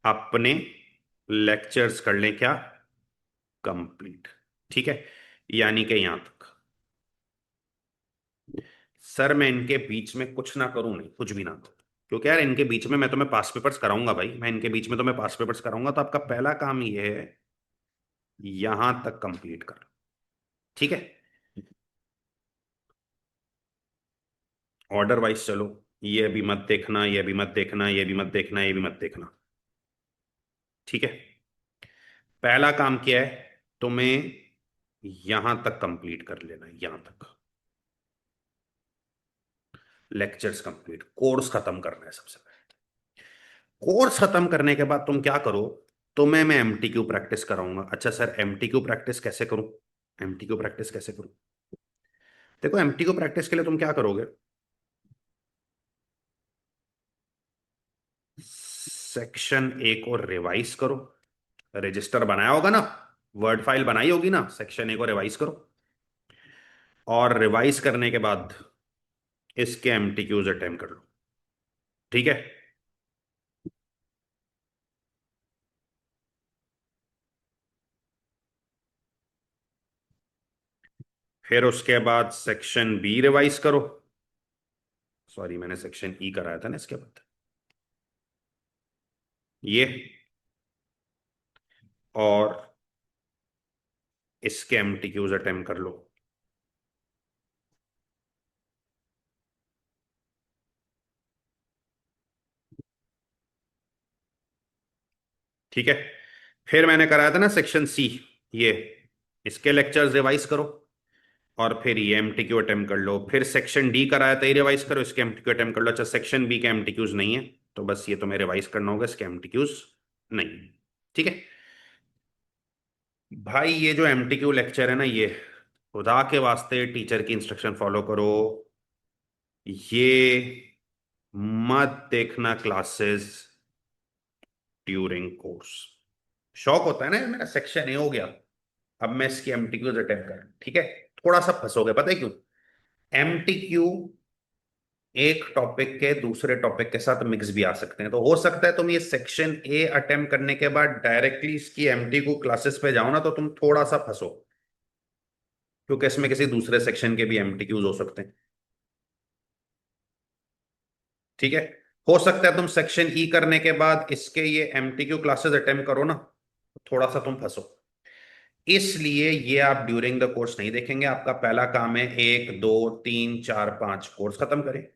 अपने लेक्चर्स कर लें क्या, कंप्लीट। ठीक है, यानी कि यहां तक। सर मैं इनके बीच में कुछ ना करूं, नहीं कुछ भी ना करूं, क्योंकि यार इनके बीच में मैं तुम्हें पास पेपर्स कराऊंगा भाई, मैं इनके बीच में तुम्हें पास पेपर्स कराऊंगा, तो आपका पहला काम ये है यहां तक कंप्लीट कर। ठीक है, ऑर्डर वाइज चलो। ये भी मत देखना, ये भी मत देखना, ये भी मत देखना, ये भी मत देखना। ठीक है, पहला काम क्या है, तुम्हें यहां तक कंप्लीट कर लेना है, यहां तक लेक्चर्स कंप्लीट, कोर्स खत्म करना है सबसे पहले। कोर्स खत्म करने के बाद तुम क्या करो, तुम्हें मैं एमटीक्यू प्रैक्टिस कराऊंगा। अच्छा सर एमटीक्यू प्रैक्टिस कैसे करूं, एमटीक्यू प्रैक्टिस कैसे करूं? देखो एमटीक्यू प्रैक्टिस के लिए तुम क्या करोगे, सेक्शन ए को रिवाइज करो। रजिस्टर बनाया होगा ना, वर्ड फाइल बनाई होगी ना, सेक्शन ए को रिवाइज करो। और रिवाइज करने के बाद इसके एमटीक्यूज अटेम्प्ट कर लो। ठीक है, फिर उसके बाद सेक्शन बी रिवाइज करो। सॉरी मैंने सेक्शन ई कराया था ना इसके बाद, ये। और इसके एमटीक्यूज अटेम्प्ट कर लो। ठीक है, फिर मैंने कराया था ना सेक्शन सी, ये। इसके लेक्चर्स रिवाइज करो और फिर ये एमटीक्यू अटेम्प्ट कर लो। फिर सेक्शन डी कराया था, ये रिवाइज करो, इसके एमटीक्यू अटेम्प्ट कर लो। अच्छा सेक्शन बी के एमटीक्यूज नहीं है, तो बस ये तुम्हें रिवाइज करना होगा, इसके एमटीक्यूज नहीं। ठीक है भाई, ये जो एमटीक्यू लेक्चर है ना, ये खुदा के वास्ते टीचर की इंस्ट्रक्शन फॉलो करो। ये मत देखना क्लासेस ड्यूरिंग कोर्स। शौक होता है ना यार, मेरा सेक्शन ए हो गया, अब मैं इसकी एमटीक्यूज अटेम्प्ट कर, ठीक है। थोड़ा सा फंसोगे, पता है क्यों? एमटीक्यू एक टॉपिक के दूसरे टॉपिक के साथ मिक्स भी आ सकते हैं, तो हो सकता है तुम ये सेक्शन ए अटेम्प्ट करने के बाद डायरेक्टली इसकी एमटीक्यू क्लासेस पे जाओ ना, तो तुम थोड़ा सा फंसो, क्योंकि इसमें किसी दूसरे सेक्शन के भी एमटीक्यूज हो सकते हैं। ठीक है, हो सकता है तुम सेक्शन ई करने के बाद इसके ये एमटीक्यू क्लासेस अटेम्प्ट करो ना, तो थोड़ा सा तुम फंसो। इसलिए ये आप ड्यूरिंग द कोर्स नहीं देखेंगे, आपका पहला काम है 1 2 3 4 5 कोर्स खत्म करें।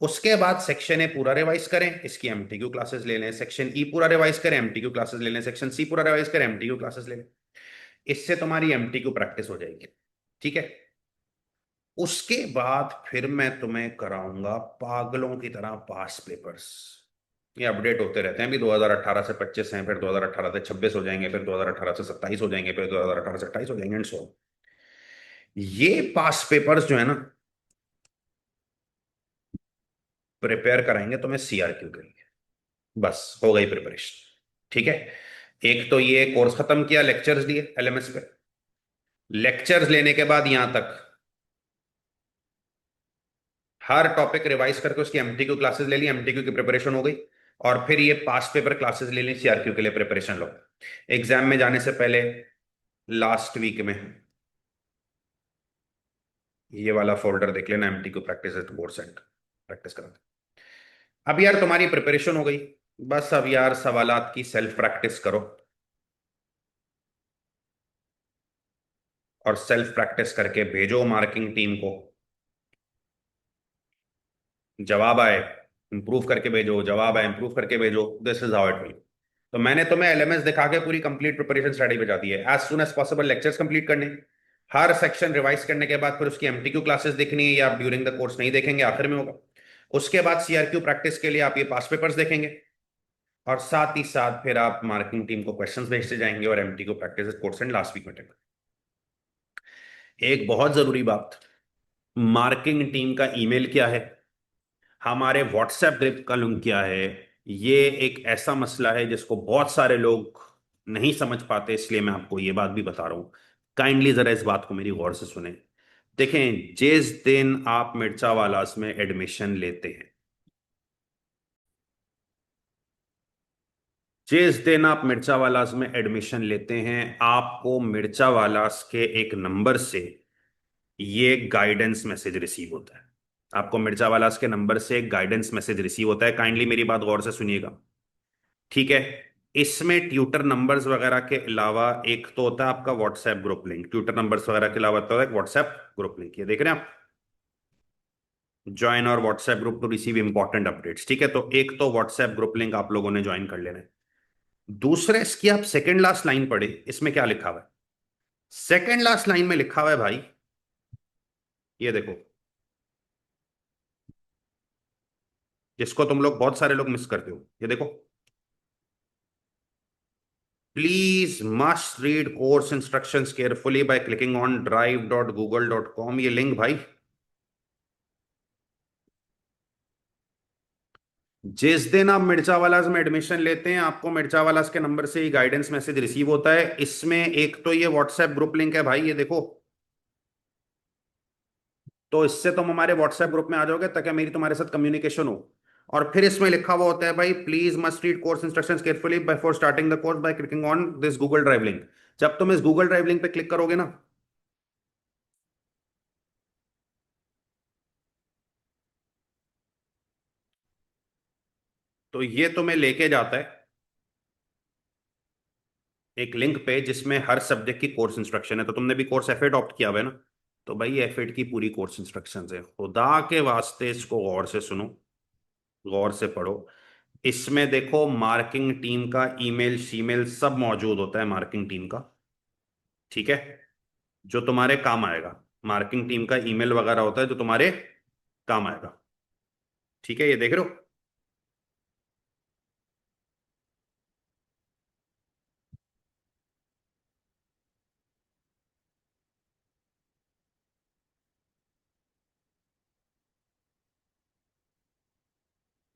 उसके बाद सेक्शन ए पूरा रिवाइज करें, इसकी एमटीक्यू क्लासेस ले लें। सेक्शन ई पूरा रिवाइज करें, एमटीक्यू क्लासेस ले लें। सेक्शन सी पूरा रिवाइज करें, एमटीक्यू क्लासेस ले लें। इससे तुम्हारी एमटीक्यू प्रैक्टिस हो जाएगी। ठीक है, उसके बाद फिर मैं तुम्हें कराऊंगा पागलों की तरह पास पेपर्स। ये अपडेट होते रहते हैं, अभी 2018 से 25 हैं, फिर 2018 से 26 हो जाएंगे, फिर 2018 से 27 हो जाएंगे, फिर 2018 से 28 हो जाएंगे, एंड सो। ये पास पेपर्स जो है ना, प्रिपेयर कराएंगे तुम्हें सीआरक्यू के लिए। बस हो गई प्रिपरेशन। ठीक है, एक तो ये कोर्स खत्म किया, लेक्चर्स लिए एलएमएस पे। लेक्चर्स लेने के बाद यहां तक हर टॉपिक रिवाइज करके उसकी एमटीक्यू क्लासेस ले ली, एमटीक्यू की प्रिपरेशन हो गई। और फिर ये पास पेपर क्लासेस ले ली, सीआरक्यू के लिए प्रिपरेशन लो। एग्जाम में जाने से पहले लास्ट वीक में ये वाला फोल्डर देख लेना, MTQ practice at course centre, practice करा। अब यार तुम्हारी प्रिपरेशन हो गई, बस अब यार सवालात की सेल्फ प्रैक्टिस करो। और सेल्फ प्रैक्टिस करके भेजो मार्किंग टीम को, जवाब आए इंप्रूव करके भेजो, जवाब आए इंप्रूव करके भेजो। This is how it will. तो मैंने तुम्हें एलएमएस दिखा के पूरी कंप्लीट प्रिपरेशन स्ट्रेटजी बता दी है। As soon as possible lectures complete करने, हर सेक्शन रिवाइज करने के बाद फिर उसकी एमटीक्यू क्लासेस देखनी है, या आप ड्यूरिंग द कोर्स नहीं देखेंगे, आखिर में होगा। उसके बाद सीआरक्यू प्रैक्टिस के लिए आप ये पास पेपर्स देखेंगे, और साथ ही साथ फिर आप मार्किंग टीम को क्वेश्चंस भेजते जाएंगे, और MTQ practice course and last week में टेक। एक बहुत जरूरी बात, मार्किंग टीम का ईमेल क्या है, हमारे व्हाट्सएप ग्रुप का लिंक क्या है, ये एक ऐसा मसला है जिसको बहुत सारे लोग नहीं समझ पाते, इसलिए मैं आपको ये बात भी बता रहा हूं। काइंडली जरा इस बात को मेरी गौर से सुने। देखें, जिस दिन आप मिर्चा वालास में एडमिशन लेते हैं, जिस दिन आप मिर्चा वालास में एडमिशन लेते हैं, आपको मिर्चा वालास के एक नंबर से ये गाइडेंस मैसेज रिसीव होता है। आपको मिर्चा वालास के नंबर से एक गाइडेंस मैसेज रिसीव होता है। काइंडली मेरी बात गौर से सुनिएगा, ठीक है। इसमें ट्यूटर नंबर्स वगैरह के अलावा एक तो होता है आपका WhatsApp group link. Tutor numbers वगैरह के अलावा होता है व्हाट्सएप ग्रुप लिंक। ये देख रहे हैं आप, join our WhatsApp group to receive important updates. ठीक है, तो एक तो व्हाट्सएप ग्रुप लिंक आप लोगों ने ज्वाइन कर लेना है। दूसरा, इसकी आप सेकंड लास्ट लाइन पढ़े, इसमें क्या लिखा हुआ है। सेकंड लास्ट लाइन में लिखा हुआ है भाई, ये देखो, जिसको तुम लोग बहुत सारे लोग मिस करते हो, ये देखो, please must read course instructions carefully by clicking on drive.google.com। ये लिंक भाई, जिस दिन आप मिर्चा वालास में एडमिशन लेते हैं, आपको मिर्चा वालास के नंबर से ही गाइडेंस मैसेज रिसीव होता है। इसमें एक तो ये व्हाट्सएप ग्रुप लिंक है भाई, ये देखो। तो इससे तुम हमारे व्हाट्सएप ग्रुप में आ जाओगे ताकि मेरी तुम्हारे साथ कम्युनिकेशन हो। और फिर इसमें लिखा हुआ होता है भाई, please must read course instructions carefully before starting the course by clicking on this Google drive link. जब तुम इस गूगल ड्राइव लिंक पे क्लिक करोगे ना, तो ये तुम्हें लेके जाता है एक लिंक पे जिसमें हर सब्जेक्ट की कोर्स इंस्ट्रक्शन है। तो तुमने भी कोर्स एफएड ऑप्ट किया हुआ है ना, तो भाई एफएड की पूरी कोर्स इंस्ट्रक्शंस है। खुदा के वास्ते इसको गौर से सुनो, गौर से पढ़ो। इसमें देखो, मार्किंग टीम का ईमेल शीमेल सब मौजूद होता है, मार्किंग टीम का, ठीक है, जो तुम्हारे काम आएगा। मार्किंग टीम का ईमेल वगैरह होता है जो तुम्हारे काम आएगा, ठीक है। ये देख रहे हो,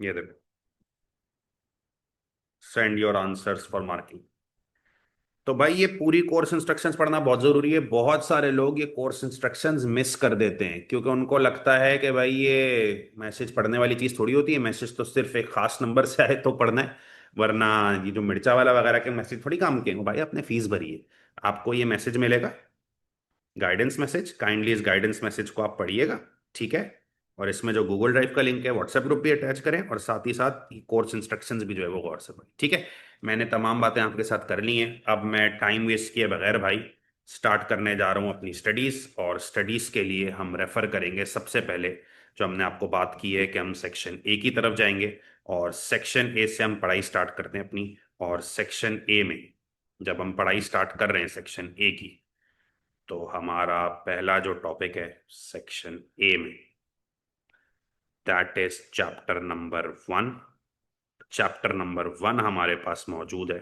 ये देखो, send your answers for marking. तो भाई ये पूरी कोर्स इंस्ट्रक्शंस पढ़ना बहुत जरूरी है। बहुत सारे लोग ये कोर्स इंस्ट्रक्शंस मिस कर देते हैं क्योंकि उनको लगता है कि भाई ये मैसेज पढ़ने वाली चीज थोड़ी होती है। मैसेज तो सिर्फ एक खास नंबर से आए तो पढ़ना है, वरना ये जो मिर्चा वाला वगैरह के मैसेज थोड़ी काम के हैं। भाई आपने फीस भरी है, आपको ये मैसेज मिलेगा, गाइडेंस मैसेज। काइंडली इस गाइडेंस मैसेज को आप पढ़िएगा, ठीक है। और इसमें जो गूगल ड्राइव का लिंक है, व्हाट्सएप ग्रुप भी अटैच करें, और साथ ही साथ कोर्स इंस्ट्रक्शंस भी जो है वो गौर से पढ़ें, ठीक है। मैंने तमाम बातें आपके साथ कर ली हैं। अब मैं टाइम वेस्ट किए बगैर भाई स्टार्ट करने जा रहा हूँ अपनी स्टडीज़। और स्टडीज़ के लिए हम रेफ़र करेंगे सबसे पहले, जो हमने आपको बात की है कि हम सेक्शन ए की तरफ जाएंगे, और सेक्शन ए से हम पढ़ाई स्टार्ट करते हैं अपनी। और सेक्शन ए में जब हम पढ़ाई स्टार्ट कर रहे हैं सेक्शन ए की, तो हमारा पहला जो टॉपिक है सेक्शन ए में, that is chapter number 1। Chapter number 1 हमारे पास मौजूद है,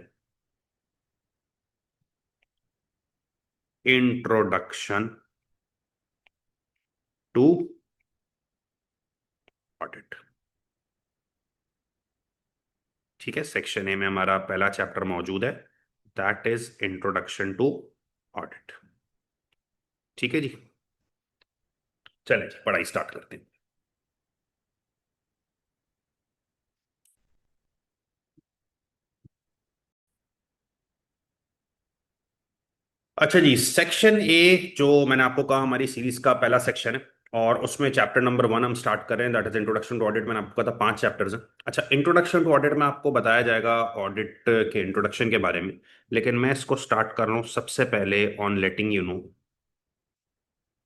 इंट्रोडक्शन टू ऑडिट, ठीक है। सेक्शन ए में हमारा पहला चैप्टर मौजूद है, that is introduction to audit, ठीक है जी। चलें जी, पढ़ाई स्टार्ट करते हैं। अच्छा जी, सेक्शन ए जो मैंने आपको कहा हमारी सीरीज का पहला सेक्शन है, और उसमें चैप्टर नंबर 1 हम स्टार्ट कर रहे हैं, that is introduction to audit. मैंने आपको कहा था 5 चैप्टर्स हैं। अच्छा, इंट्रोडक्शन टू ऑडिट में आपको बताया जाएगा ऑडिट के इंट्रोडक्शन के बारे में, लेकिन मैं इसको स्टार्ट कर रहा हूँ सबसे पहले on letting you know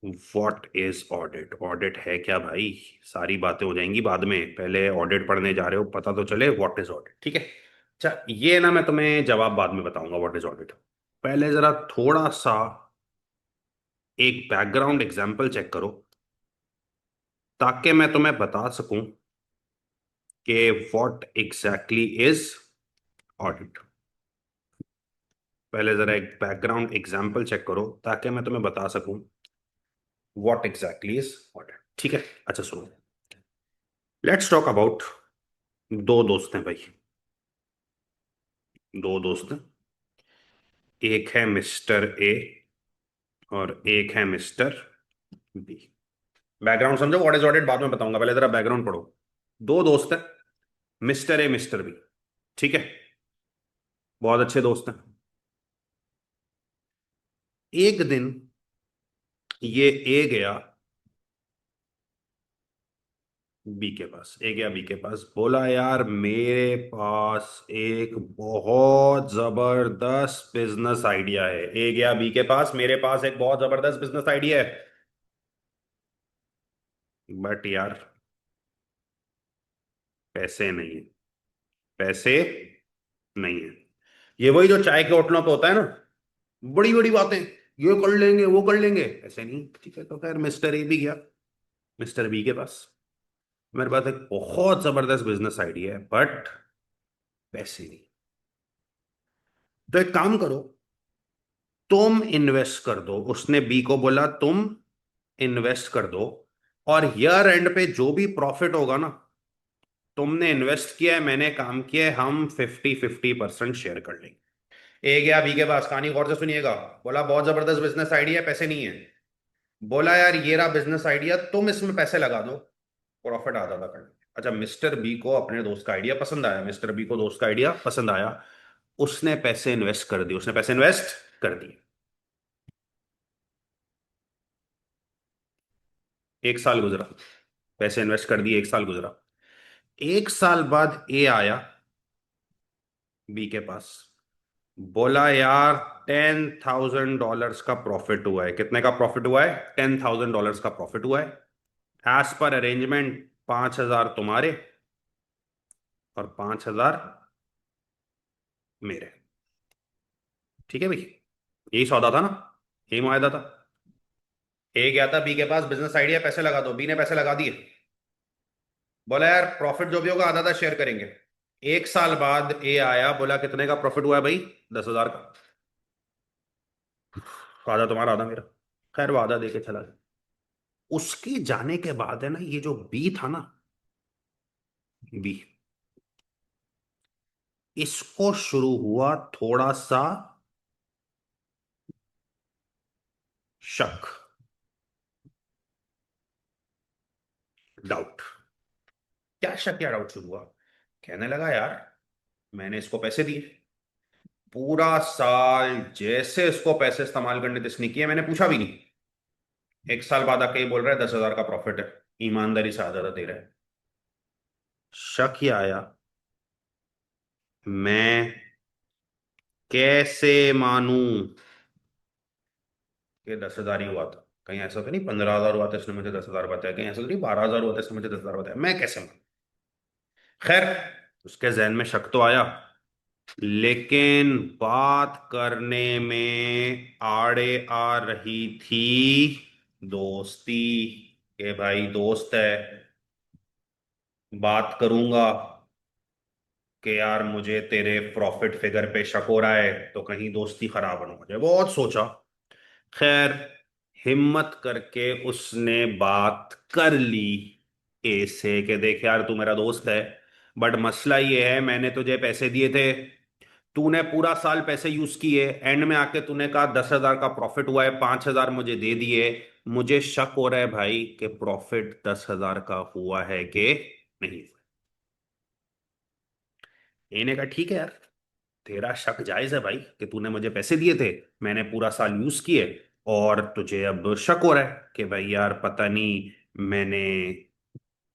what is audit. Audit है क्या भाई, सारी बातें हो जाएंगी बाद में, पहले ऑडिट पढ़ने जा रहे हो, पता तो चले व्हाट इज ऑडिट, ठीक है। अच्छा, ये ना मैं तुम्हें जवाब बाद में बताऊंगा व्हाट इज ऑडिट। पहले जरा थोड़ा सा एक बैकग्राउंड एग्जाम्पल चेक करो, ताकि मैं तुम्हें बता सकूं कि व्हाट एग्जैक्टली इज ऑडिट। पहले जरा एक बैकग्राउंड एग्जाम्पल चेक करो ताकि मैं तुम्हें बता सकूं व्हाट एग्जैक्टली इज ऑडिट, ठीक है। अच्छा सुनो, लेट्स टॉक अबाउट दो दोस्त हैं भाई, दो दोस्त हैं। एक है मिस्टर ए और एक है मिस्टर बी। बैकग्राउंड समझो, व्हाट इज ऑडिट बाद में बताऊंगा, पहले जरा बैकग्राउंड पढ़ो। दो दोस्त हैं, मिस्टर ए मिस्टर बी। ठीक है, बहुत अच्छे दोस्त हैं। एक दिन ये ए गया बी के पास, ए गया बी के पास, बोला यार मेरे पास एक बहुत जबरदस्त बिजनेस आइडिया है। ए गया बी के पास, मेरे पास एक बहुत जबरदस्त बिजनेस आइडिया है, बट यार पैसे नहीं है, पैसे नहीं है। ये वही जो चाय के होटलों पे होता है ना, बड़ी बड़ी बातें, ये कर लेंगे वो कर लेंगे, ऐसे नहीं। ठीक है, तो खैर मिस्टर ए भी गया मिस्टर बी के पास, मेरे पास एक बहुत जबरदस्त बिजनेस आइडिया है बट पैसे नहीं। तो एक काम करो, तुम इन्वेस्ट कर दो। उसने बी को बोला तुम इन्वेस्ट कर दो, और ईयर एंड पे जो भी प्रॉफिट होगा ना, तुमने इन्वेस्ट किया है मैंने काम किया है, हम 50-50% शेयर कर लेंगे। ए गया बी के पास, कहानी गौर से सुनिएगा। बोला बहुत जबरदस्त बिजनेस आइडिया है, पैसे नहीं है। बोला यार ये रहा बिजनेस आइडिया, तुम इसमें पैसे लगा दो, प्रॉफिट आ जाता करना। अच्छा, मिस्टर बी को अपने दोस्त का आइडिया पसंद आया, मिस्टर बी को दोस्त का आइडिया पसंद आया, उसने पैसे इन्वेस्ट कर दिए, उसने पैसे इन्वेस्ट कर दिए। एक साल गुजरा, पैसे इन्वेस्ट कर दिए, एक साल गुजरा। एक साल बाद ए आया बी के पास, बोला यार $10,000 का प्रॉफिट हुआ है। कितने का प्रॉफिट हुआ है? $10,000 का प्रॉफिट हुआ है। एज पर अरेंजमेंट 5,000 तुम्हारे और 5,000 मेरे। ठीक है भाई, यही सौदा था ना, यही मुआयदा था। ए गया था बी के पास, बिजनेस आइडिया, पैसे लगा दो। बी ने पैसे लगा दिए, बोला यार प्रॉफिट जो भी होगा आधा आधा शेयर करेंगे। एक साल बाद ए आया, बोला कितने का प्रॉफिट हुआ है भाई? 10,000 का। आधा तुम्हारा आधा मेरा, खैर वो आधा देके चला गया। उसके जाने के बाद है ना, ये जो बी था ना, बी, इसको शुरू हुआ थोड़ा सा शक, डाउट। क्या शक या डाउट शुरू हुआ? कहने लगा यार मैंने इसको पैसे दिए, पूरा साल जैसे इसको पैसे इस्तेमाल करने थे इसने किए, मैंने पूछा भी नहीं। एक साल बाद आके ये बोल रहा है 10,000 का प्रॉफिट है, ईमानदारी से आधा आधा दे रहा है। शक ही आया, मैं कैसे मानूं कि 10,000 ही हुआ था? कहीं ऐसा तो नहीं 15,000 हुआ था इसने मुझे 10,000 बताया, कहीं ऐसा तो नहीं 12,000 हुआ था इसने मुझे 10,000 बताया, मैं कैसे मानूं? खैर, उसके जहन में शक तो आया, लेकिन बात करने में आड़े आ रही थी दोस्ती, के भाई दोस्त है, बात करूंगा कि यार मुझे तेरे प्रॉफिट फिगर पे शक हो रहा है, तो कहीं दोस्ती खराब ना हो जाए, बहुत सोचा। खैर, हिम्मत करके उसने बात कर ली ए से कि देख यार तू मेरा दोस्त है, बट मसला ये है मैंने तुझे पैसे दिए थे, तूने पूरा साल पैसे यूज किए, एंड में आके तूने कहा 10,000 का प्रॉफिट हुआ है, 5,000 मुझे दे दिए, मुझे शक हो रहा है भाई कि प्रॉफिट 10,000 का हुआ है कि नहीं। इन्हें कहा ठीक है यार, तेरा शक जायज है भाई कि तूने मुझे पैसे दिए थे, मैंने पूरा साल यूज किए, और तुझे अब शक हो रहा है कि भाई यार पता नहीं मैंने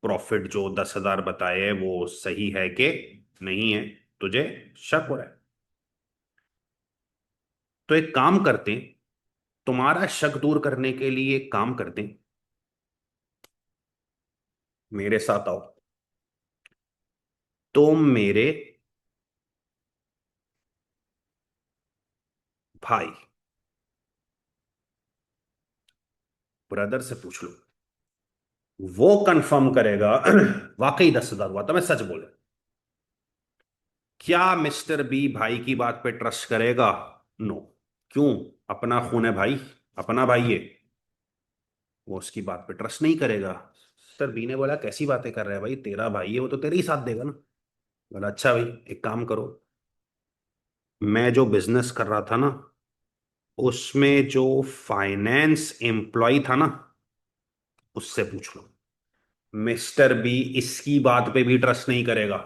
प्रॉफिट जो 10,000 बताए वो सही है कि नहीं है, तुझे शक हो रहा है। तो एक काम करते हैं, तुम्हारा शक दूर करने के लिए एक काम करते हैं, मेरे साथ आओ। तुम मेरे भाई ब्रदर से पूछ लो, वो कंफर्म करेगा वाकई 10,000 हुआ था, मैं सच बोल रहा हूं। क्या मिस्टर बी भाई की बात पे ट्रस्ट करेगा? नो। क्यों? अपना खून है भाई, अपना भाई है, वो उसकी बात पे ट्रस्ट नहीं करेगा। मिस्टर बी ने बोला कैसी बातें कर रहा है भाई, तेरा भाई है वो तो तेरे ही साथ देगा ना। बोला अच्छा भाई, एक काम करो, मैं जो बिजनेस कर रहा था ना, उसमें जो फाइनेंस एम्प्लॉय था ना, उससे पूछ लो। मिस्टर बी इसकी बात पे भी ट्रस्ट नहीं करेगा।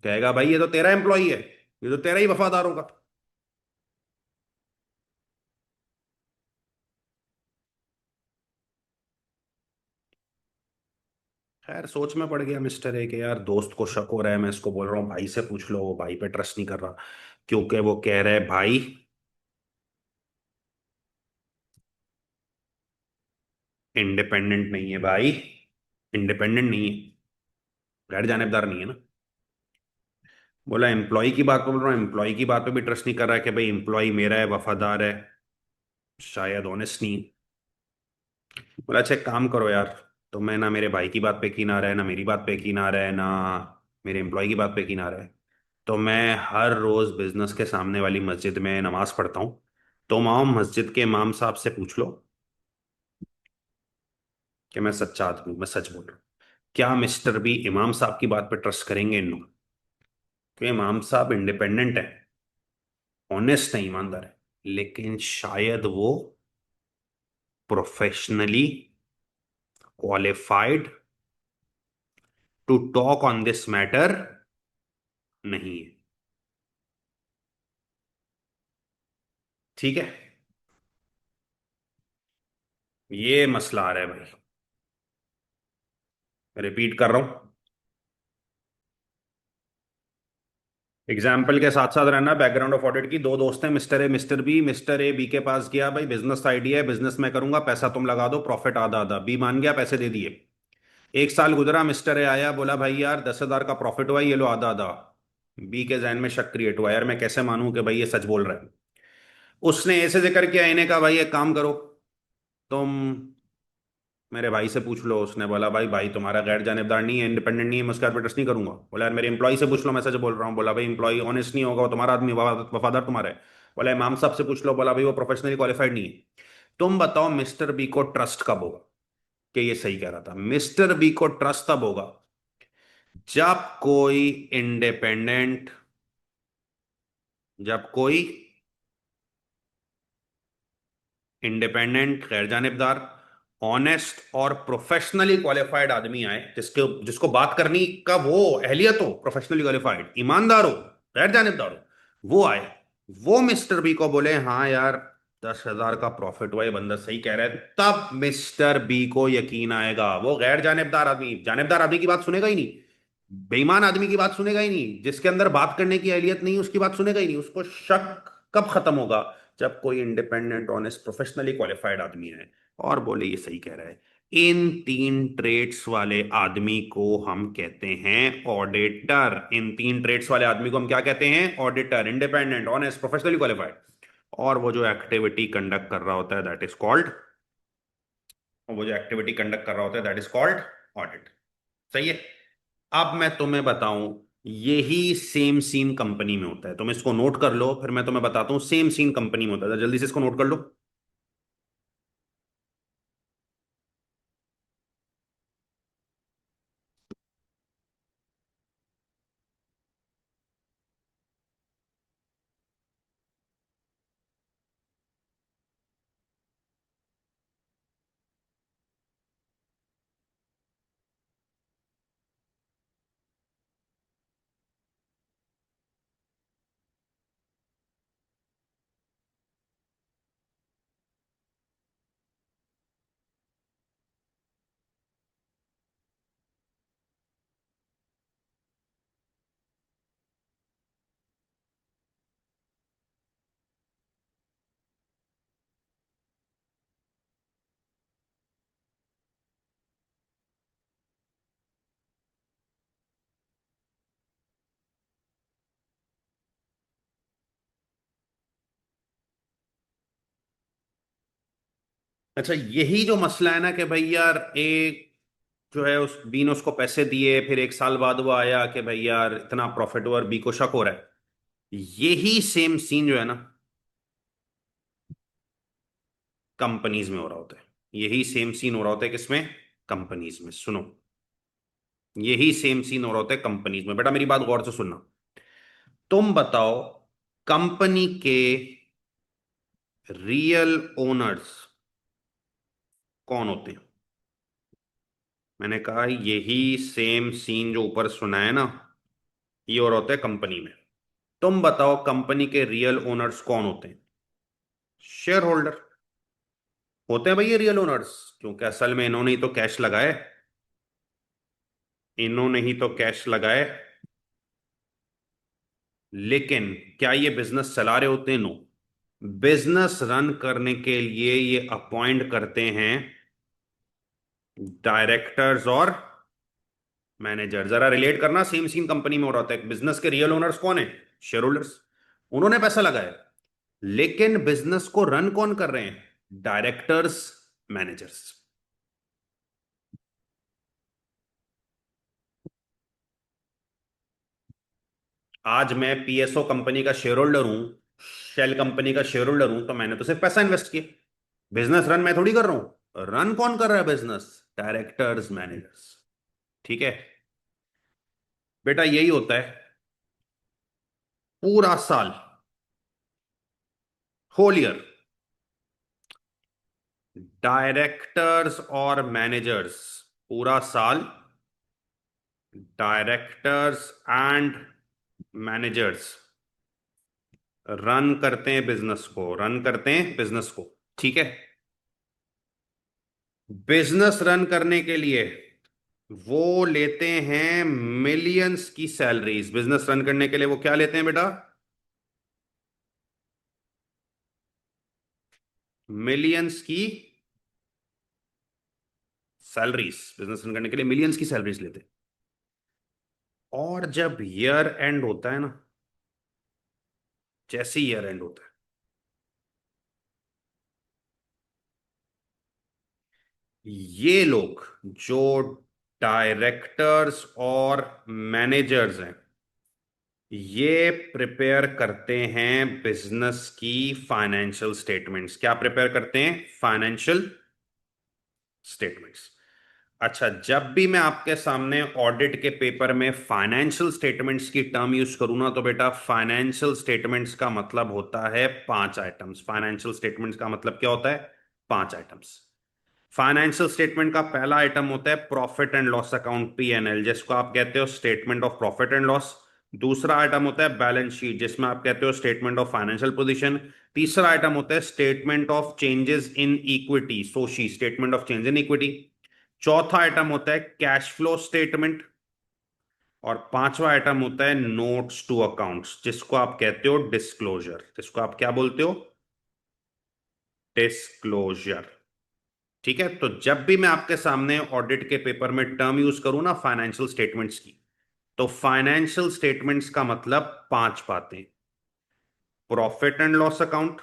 कहेगा भाई ये तो तेरा एम्प्लॉई है, ये तो तेरा ही वफादार होगा। खैर सोच में पड़ गया मिस्टर ए के, यार दोस्त को शक हो रहा है, मैं इसको बोल रहा हूँ भाई से पूछ लो, वो भाई पे ट्रस्ट नहीं कर रहा, क्योंकि वो कह रहे हैं भाई इंडिपेंडेंट नहीं है भाई, इंडिपेंडेंट नहीं है, गैर जानिबदार नहीं है ना। बोला एम्प्लॉय की बात पे बोल रहा हूँ, एम्प्लॉय की बात पे भी ट्रस्ट नहीं कर रहा है कि भाई एम्प्लॉय मेरा है, वफादार है, शायद ऑनेस्ट नहीं है। बोला अच्छा एक काम करो यार, तो मैं ना मेरे भाई की बात पे यकीन आ रहा है, ना मेरी बात पे यकीन आ रहा है, ना मेरे एम्प्लॉय की बात पे यकीन आ रहा है, तो मैं हर रोज बिजनेस के सामने वाली मस्जिद में नमाज पढ़ता हूँ, तो वहाँ मस्जिद के इमाम साहब से पूछ लो कि मैं सच्चा आदमी हूँ, मैं सच बोल रहा हूँ, क्या मिस्टर बी इमाम साहब की बात पे ट्रस्ट करेंगे इन लोग? कि इमाम साहब इंडिपेंडेंट है, ऑनेस्ट है, ईमानदार है, लेकिन शायद वो professionally qualified to talk on this matter नहीं है। ठीक है, ये मसला आ रहा है भाई। रिपीट कर रहा हूं, एग्जाम्पल के साथ साथ रहना, बैकग्राउंड ऑफ ऑडिट की। दो दोस्त हैं, mister A mister B. Mister A B के पास गया, भाई बिजनेस आइडिया है, बिजनेस मैं करूंगा, पैसा तुम लगा दो, प्रॉफिट आधा आधा। बी मान गया, पैसे दे दिए। एक साल गुजरा, मिस्टर ए आया, बोला भाई यार 10,000 का प्रॉफिट हुआ, ये लो आधा आधा। बी के जहन में शक क्रिएट हुआ, यार मैं कैसे मानूं कि भाई ये सच बोल रहा है। उसने ऐसे जिक्र किया, इन्हें कहा भाई एक काम करो, तुम मेरे भाई से पूछ लो। उसने बोला भाई भाई तुम्हारा गैर जानिबदार नहीं है, इंडिपेंडेंट नहीं है, मैं उसके हाथ पे ट्रस्ट नहीं करूंगा। बोला यार मेरे एम्प्लॉय से पूछ लो, मैं सच बोल रहा हूँ। बोला भाई एम्प्लॉय ऑनेस्ट नहीं होगा, वो तुम्हारा आदमी, वफादार तुम्हारा है। बोला इमाम साहब से पूछ लो। बोला भाई वो प्रोफेशनली क्वालिफाइड नहीं है। तुम बताओ मिस्टर बी को ट्रस्ट कब होगा कि ये सही कह रहा था? मिस्टर बी को ट्रस्ट तब होगा जब कोई इंडिपेंडेंट, जब कोई इंडिपेंडेंट, गैर जानिबदार, ऑनेस्ट और प्रोफेशनली क्वालिफाइड आदमी आए, जिसके जिसको बात करने का वो अहलियत हो, प्रोफेशनली क्वालिफाइड, ईमानदार हो, गैर जानिबदार हो, वो आए, वो मिस्टर बी को बोले हाँ यार 10,000 का प्रॉफिट हुआ, ये बंदा सही कह रहा है, तब मिस्टर बी को यकीन आएगा। वो गैर जानिबदार आदमी, जानिबदार आदमी की बात सुनेगा ही नहीं, बेईमान आदमी की बात सुनेगा ही नहीं, जिसके अंदर बात करने की अहलियत नहीं, उसकी बात सुनेगा ही नहीं। उसको शक कब खत्म होगा? जब कोई इंडिपेंडेंट, ऑनेस्ट, प्रोफेशनली क्वालिफाइड आदमी है और बोले ये सही कह रहा है। इन तीन ट्रेड्स वाले आदमी को हम कहते हैं ऑडिटर। इन तीन ट्रेड्स वाले आदमी को हम क्या कहते हैं? Auditor. Independent, honest, professionally qualified, और वो जो एक्टिविटी कंडक्ट कर रहा होता है दैट इज कॉल्ड, वो जो एक्टिविटी कंडक्ट कर रहा होता है दैट इज कॉल्ड ऑडिट। सही है। अब मैं तुम्हें बताऊं, यही सेम सीन कंपनी में होता है। तुम इसको नोट कर लो, फिर मैं तुम्हें बताता हूं सेम सीन कंपनी में होता है। जल्दी से इसको नोट कर लो। अच्छा, यही जो मसला है ना कि भाई यार एक जो है, उस बी ने उसको पैसे दिए, फिर एक साल बाद वो आया कि भाई यार इतना प्रॉफिट हुआ और बी को शक हो रहा है। यही सेम सीन जो है ना कंपनीज में हो रहा होता है। यही सेम सीन हो रहा होता है किसमें? कंपनीज में। सुनो, यही सेम सीन हो रहा होता है कंपनीज में। बेटा मेरी बात गौर से सुनना। तुम बताओ, कंपनी के रियल ओनर्स कौन होते हैं? मैंने कहा यही सेम सीन जो ऊपर सुना है ना, ये और होता है कंपनी में। तुम बताओ कंपनी के रियल ओनर्स कौन होते हैं? शेयर होल्डर होते हैं भाई ये रियल ओनर्स, क्योंकि असल में इन्होंने ही तो कैश लगाए। इन्होंने ही तो कैश लगाए। लेकिन क्या ये बिजनेस चला रहे होते हैं? नो। बिजनेस रन करने के लिए ये अपॉइंट करते हैं डायरेक्टर्स और मैनेजर। जरा रिलेट करना, सेम सीन कंपनी में हो रहा था। बिजनेस के रियल ओनर्स कौन है? Share holders. उन्होंने पैसा लगाया, लेकिन बिजनेस को रन कौन कर रहे हैं? Directors, managers. आज मैं पीएसओ कंपनी का शेयर होल्डर हूं, शेल कंपनी का शेयर होल्डर हूं, तो मैंने तो सिर्फ पैसा इन्वेस्ट किया। बिजनेस रन मैं थोड़ी कर रहा हूं। रन कौन कर रहा है बिजनेस? Directors, managers. ठीक है बेटा, यही होता है पूरा साल, होल ईयर। डायरेक्टर्स और मैनेजर्स पूरा साल, डायरेक्टर्स एंड मैनेजर्स रन करते हैं बिजनेस को, रन करते हैं बिजनेस को। ठीक है। बिजनेस रन करने के लिए वो लेते हैं मिलियंस की सैलरीज। बिजनेस रन करने के लिए वो क्या लेते हैं बेटा? मिलियंस की सैलरीज। बिजनेस रन करने के लिए मिलियंस की सैलरीज लेते हैं। और जब ईयर एंड होता है ना, जैसे ईयर एंड होता है, ये लोग जो डायरेक्टर्स और मैनेजर्स हैं, ये प्रिपेयर करते हैं बिजनेस की फाइनेंशियल स्टेटमेंट्स। क्या प्रिपेयर करते हैं? Financial statements. अच्छा, जब भी मैं आपके सामने ऑडिट के पेपर में फाइनेंशियल स्टेटमेंट्स की टर्म यूज करूँ ना, तो बेटा फाइनेंशियल स्टेटमेंट्स का मतलब होता है 5 आइटम्स। फाइनेंशियल स्टेटमेंट्स का मतलब क्या होता है? 5 आइटम्स। फाइनेंशियल स्टेटमेंट का पहला आइटम होता है profit and loss account, PNL, जिसको आप कहते हो statement of profit and loss. दूसरा आइटम होता है बैलेंस शीट, जिसमें आप कहते हो स्टेटमेंट ऑफ फाइनेंशियल पोजीशन। तीसरा आइटम होता है statement of changes in equity, SOCIE, statement of change in equity. चौथा आइटम होता है कैश फ्लो स्टेटमेंट। और पांचवा आइटम होता है नोट्स टू अकाउंट्स, जिसको आप कहते हो डिस्क्लोजर। जिसको आप क्या बोलते हो? डिस्क्लोजर। ठीक है। तो जब भी मैं आपके सामने ऑडिट के पेपर में टर्म यूज करूं ना फाइनेंशियल स्टेटमेंट्स की, तो फाइनेंशियल स्टेटमेंट्स का मतलब 5 बातें: profit and loss account,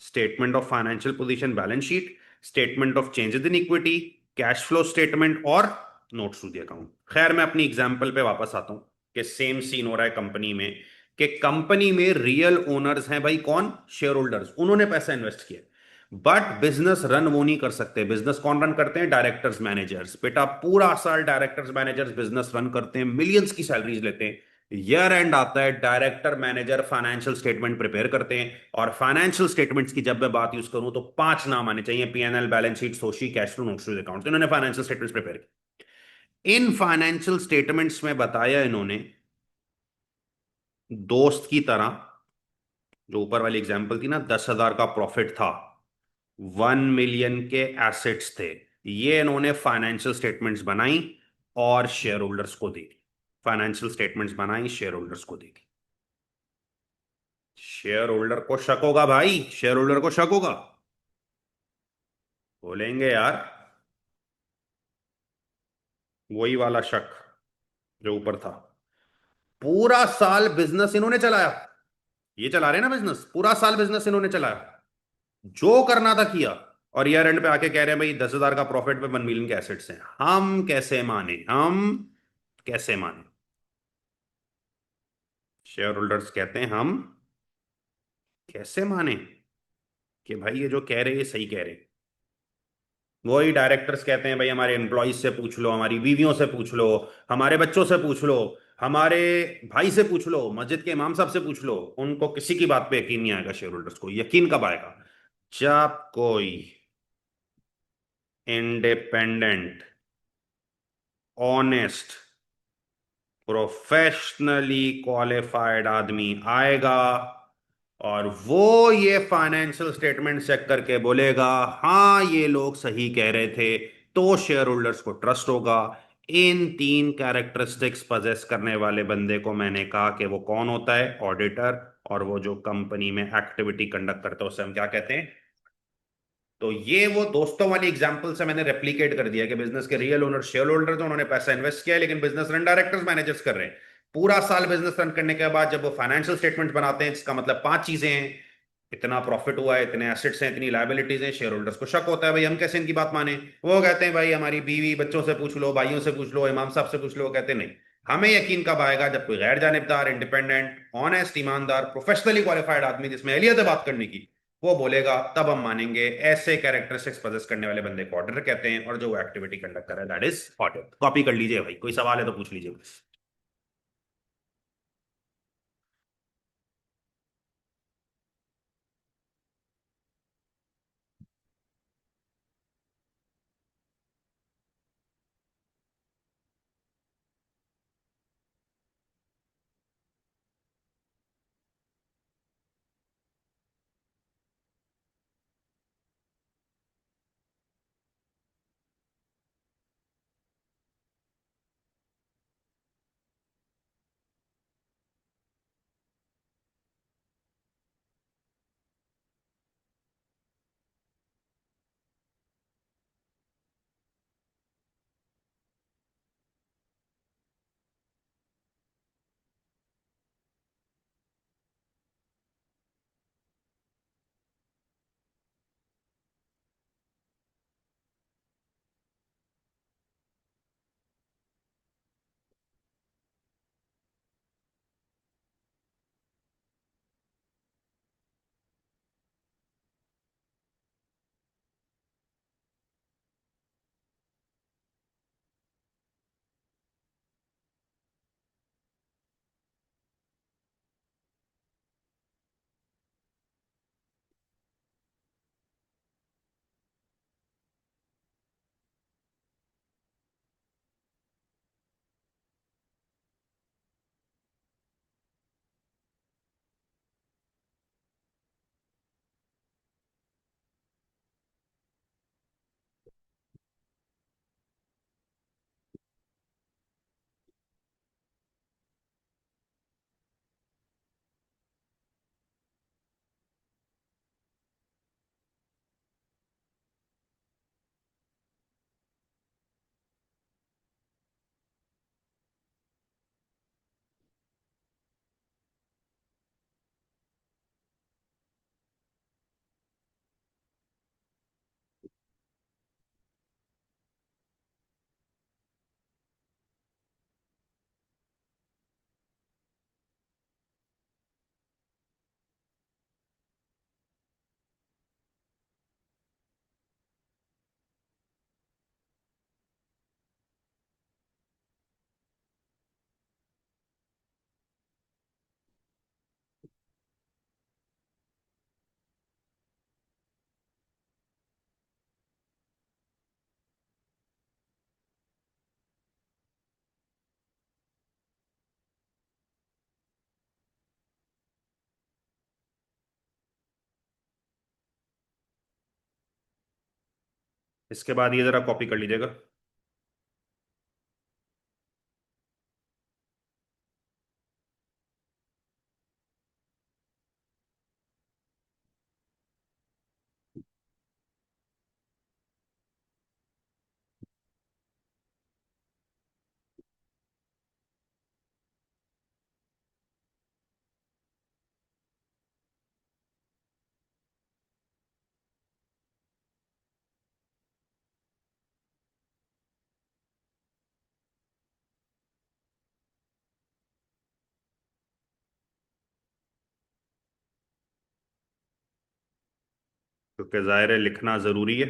statement of financial position, balance sheet, statement of changes in equity, cash flow statement और नोट्स टू द अकाउंट। खैर, मैं अपनी एग्जांपल पे वापस आता हूं कि सेम सीन हो रहा है कंपनी में, कि कंपनी में रियल ओनर्स हैं भाई, कौन? Share holders. उन्होंने पैसा इन्वेस्ट किया, बट बिजनेस रन वो नहीं कर सकते। बिजनेस कौन रन करते हैं? Directors, managers. बेटा पूरा साल डायरेक्टर्स, मैनेजर्स बिजनेस रन करते हैं, मिलियंस की सैलरीज लेते हैं। ईयर एंड आता है, director, manager financial statement prepare करते हैं। और फाइनेंशियल स्टेटमेंट्स की जब मैं बात यूज करूं, तो 5 नाम आने चाहिए: PNL, balance sheet, SOCIE, cash flow, notes to account. इन्होंने फाइनेंशियल स्टेटमेंट्स प्रिपेयर की। इन फाइनेंशियल स्टेटमेंट्स में बताया इन्होंने, दोस्त की तरह, जो ऊपर वाली एग्जांपल थी ना, 10,000 का प्रॉफिट था, 1 मिलियन के एसेट्स थे, ये इन्होंने फाइनेंशियल स्टेटमेंट्स बनाई और शेयर होल्डर्स को दे दी। फाइनेंशियल स्टेटमेंट्स बनाई, शेयर होल्डर्स को दे दी। शेयर होल्डर को शक होगा भाई, शेयर होल्डर को शक होगा। बोलेंगे यार, वही वाला शक जो ऊपर था। पूरा साल बिजनेस इन्होंने चलाया, ये चला रहे हैं ना बिजनेस, पूरा साल बिजनेस इन्होंने चलाया, जो करना था किया। और ईयर एंड पे आके कह रहे हैं भाई 10,000 का प्रॉफिट पे 1 मिलियन के एसेट्स हैं। हम कैसे माने? हम कैसे माने? शेयर होल्डर्स कहते हैं हम कैसे माने कि भाई ये जो कह रहे हैं ये सही कह रहे हैं। वही डायरेक्टर्स कहते हैं भाई हमारे एम्प्लॉयज से पूछ लो, हमारी बीवियों से पूछ लो, हमारे बच्चों से पूछ लो, हमारे भाई से पूछ लो, मस्जिद के इमाम साहब से पूछ लो, उनको किसी की बात पे यकीन नहीं आएगा। शेयर होल्डर्स को यकीन कब आएगा? जब कोई इंडिपेंडेंट, ऑनेस्ट, प्रोफेशनली क्वालिफाइड आदमी आएगा और वो ये फाइनेंशियल स्टेटमेंट चेक करके बोलेगा हाँ ये लोग सही कह रहे थे, तो शेयर होल्डर्स को ट्रस्ट होगा। इन तीन कैरेक्टरिस्टिक्स पजेस करने वाले बंदे को मैंने कहा कि वो कौन होता है, ऑडिटर। और वो जो कंपनी में एक्टिविटी कंडक्ट करता है उसे हम क्या कहते हैं? तो ये वो दोस्तों वाली एग्जांपल से मैंने रेप्लिकेट कर दिया कि बिजनेस के रियल ओनर शेयर होल्डर, तो उन्होंने पैसा इन्वेस्ट किया है, लेकिन बिजनेस रन डायरेक्टर्स मैनेजर्स कर रहे हैं। पूरा साल बिजनेस रन करने के बाद जब वो फाइनेंशियल स्टेटमेंट बनाते हैं, इसका मतलब पांच चीजें हैं। इतना प्रॉफिट हुआ है, इतने एसेट्स हैं, इतनी लायबिलिटीज हैं। शेयर होल्डर्स को शक होता है, भाई हम कैसे इनकी बात माने। वो कहते हैं भाई हमारी बीवी बच्चों से पूछ लो, भाइयों से पूछ लो, इमाम साहब से पूछ लो। वो कहते हैं नहीं, हमें यकीन कब आएगा जब कोई गैर जानिबदार, इंडिपेंडेंट, ऑनेस्ट, ईमानदार, प्रोफेशनली क्वालिफाइड आदमी जिसमें एहलियत है बात करने की, वो बोलेगा, तब हम मानेंगे। ऐसे कैरेक्टरिस्टिक्स पोजेस करने वाले बंदे को ऑडिटर कहते हैं, और जो वो एक्टिविटी कंडक्ट कर रहा है दैट इज ऑडिट। कॉपी कर लीजिए भाई, कोई सवाल है तो पूछ लीजिए। इसके बाद ये जरा कॉपी कर लीजिएगा। क्योंकि जाहिर है लिखना जरूरी है,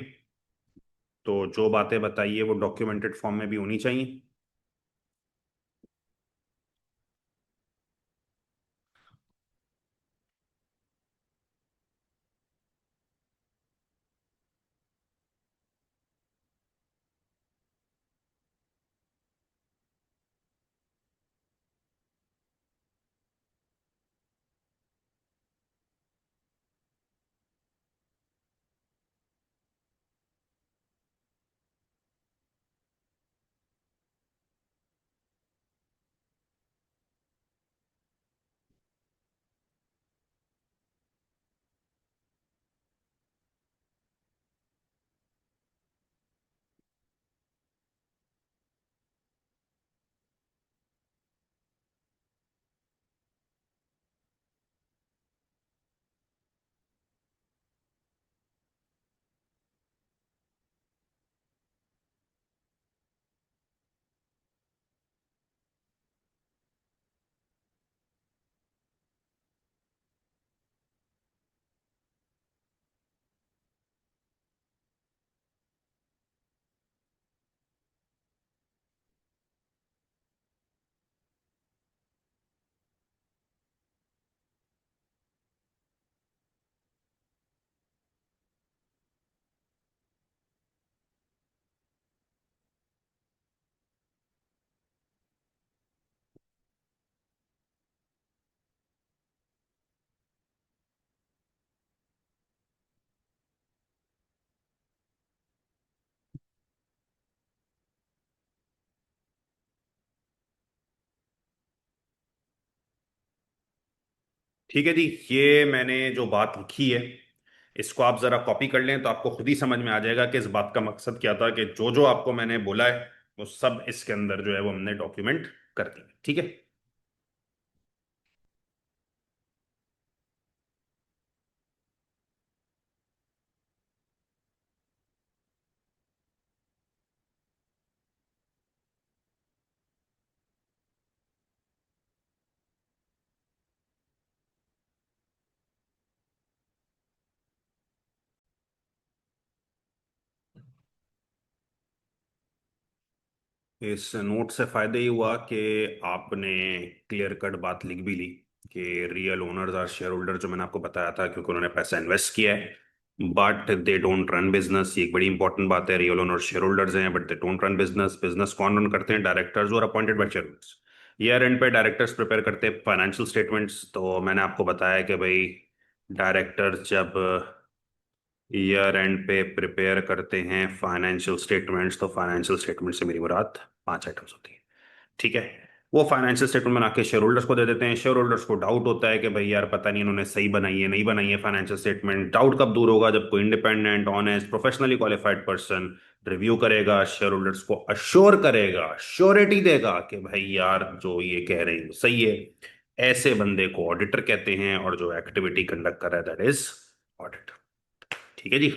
तो जो बातें बताइए वो डॉक्यूमेंटेड फॉर्म में भी होनी चाहिए। ठीक है जी, ये मैंने जो बात लिखी है इसको आप जरा कॉपी कर लें तो आपको खुद ही समझ में आ जाएगा कि इस बात का मकसद क्या था, कि जो जो आपको मैंने बोला है वो सब इसके अंदर जो है वो हमने डॉक्यूमेंट कर दिया। ठीक है। इस नोट से फायदा ये हुआ कि आपने क्लियर कट बात लिख भी ली कि रियल ओनर्स और शेयर होल्डर, जो मैंने आपको बताया था, क्योंकि उन्होंने पैसा इन्वेस्ट किया है but they don't run business. ये एक बड़ी इंपॉर्टेंट बात है। रियल ओनर शेयर होल्डर्स हैं but they don't run business. Business कौन रन करते हैं? डायरेक्टर्स और appointed by share holders. Year and पे डायरेक्टर्स प्रिपेयर करते हैं फाइनेंशियल स्टेटमेंट्स। तो मैंने आपको बताया कि भाई डायरेक्टर जब ईयर एंड पे प्रिपेयर करते हैं फाइनेंशियल स्टेटमेंट्स, तो फाइनेंशियल स्टेटमेंट से मेरी मुराद 5 आइटम्स होती है। ठीक है। वो फाइनेंशियल स्टेटमेंट बना के शेयर होल्डर्स को दे देते हैं। शेयर होल्डर्स को डाउट होता है कि भाई यार पता नहीं इन्होंने सही बनाई है नहीं बनाई है फाइनेंशियल स्टेटमेंट। डाउट कब दूर होगा? जब कोई independent honest professionally qualified person review करेगा, शेयर होल्डर्स को अश्योर करेगा, श्योरिटी देगा कि भाई यार जो ये कह रहे हैं वो सही है। ऐसे बंदे को ऑडिटर कहते हैं, और जो एक्टिविटी कंडक्ट कर रहा है दैट इज ऑडिट। ठीक है जी।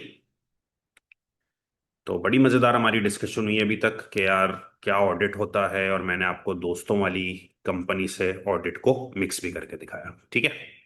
तो बड़ी मजेदार हमारी डिस्कशन हुई है अभी तक कि यार क्या ऑडिट होता है, और मैंने आपको दोस्तों वाली कंपनी से ऑडिट को मिक्स भी करके दिखाया। ठीक है।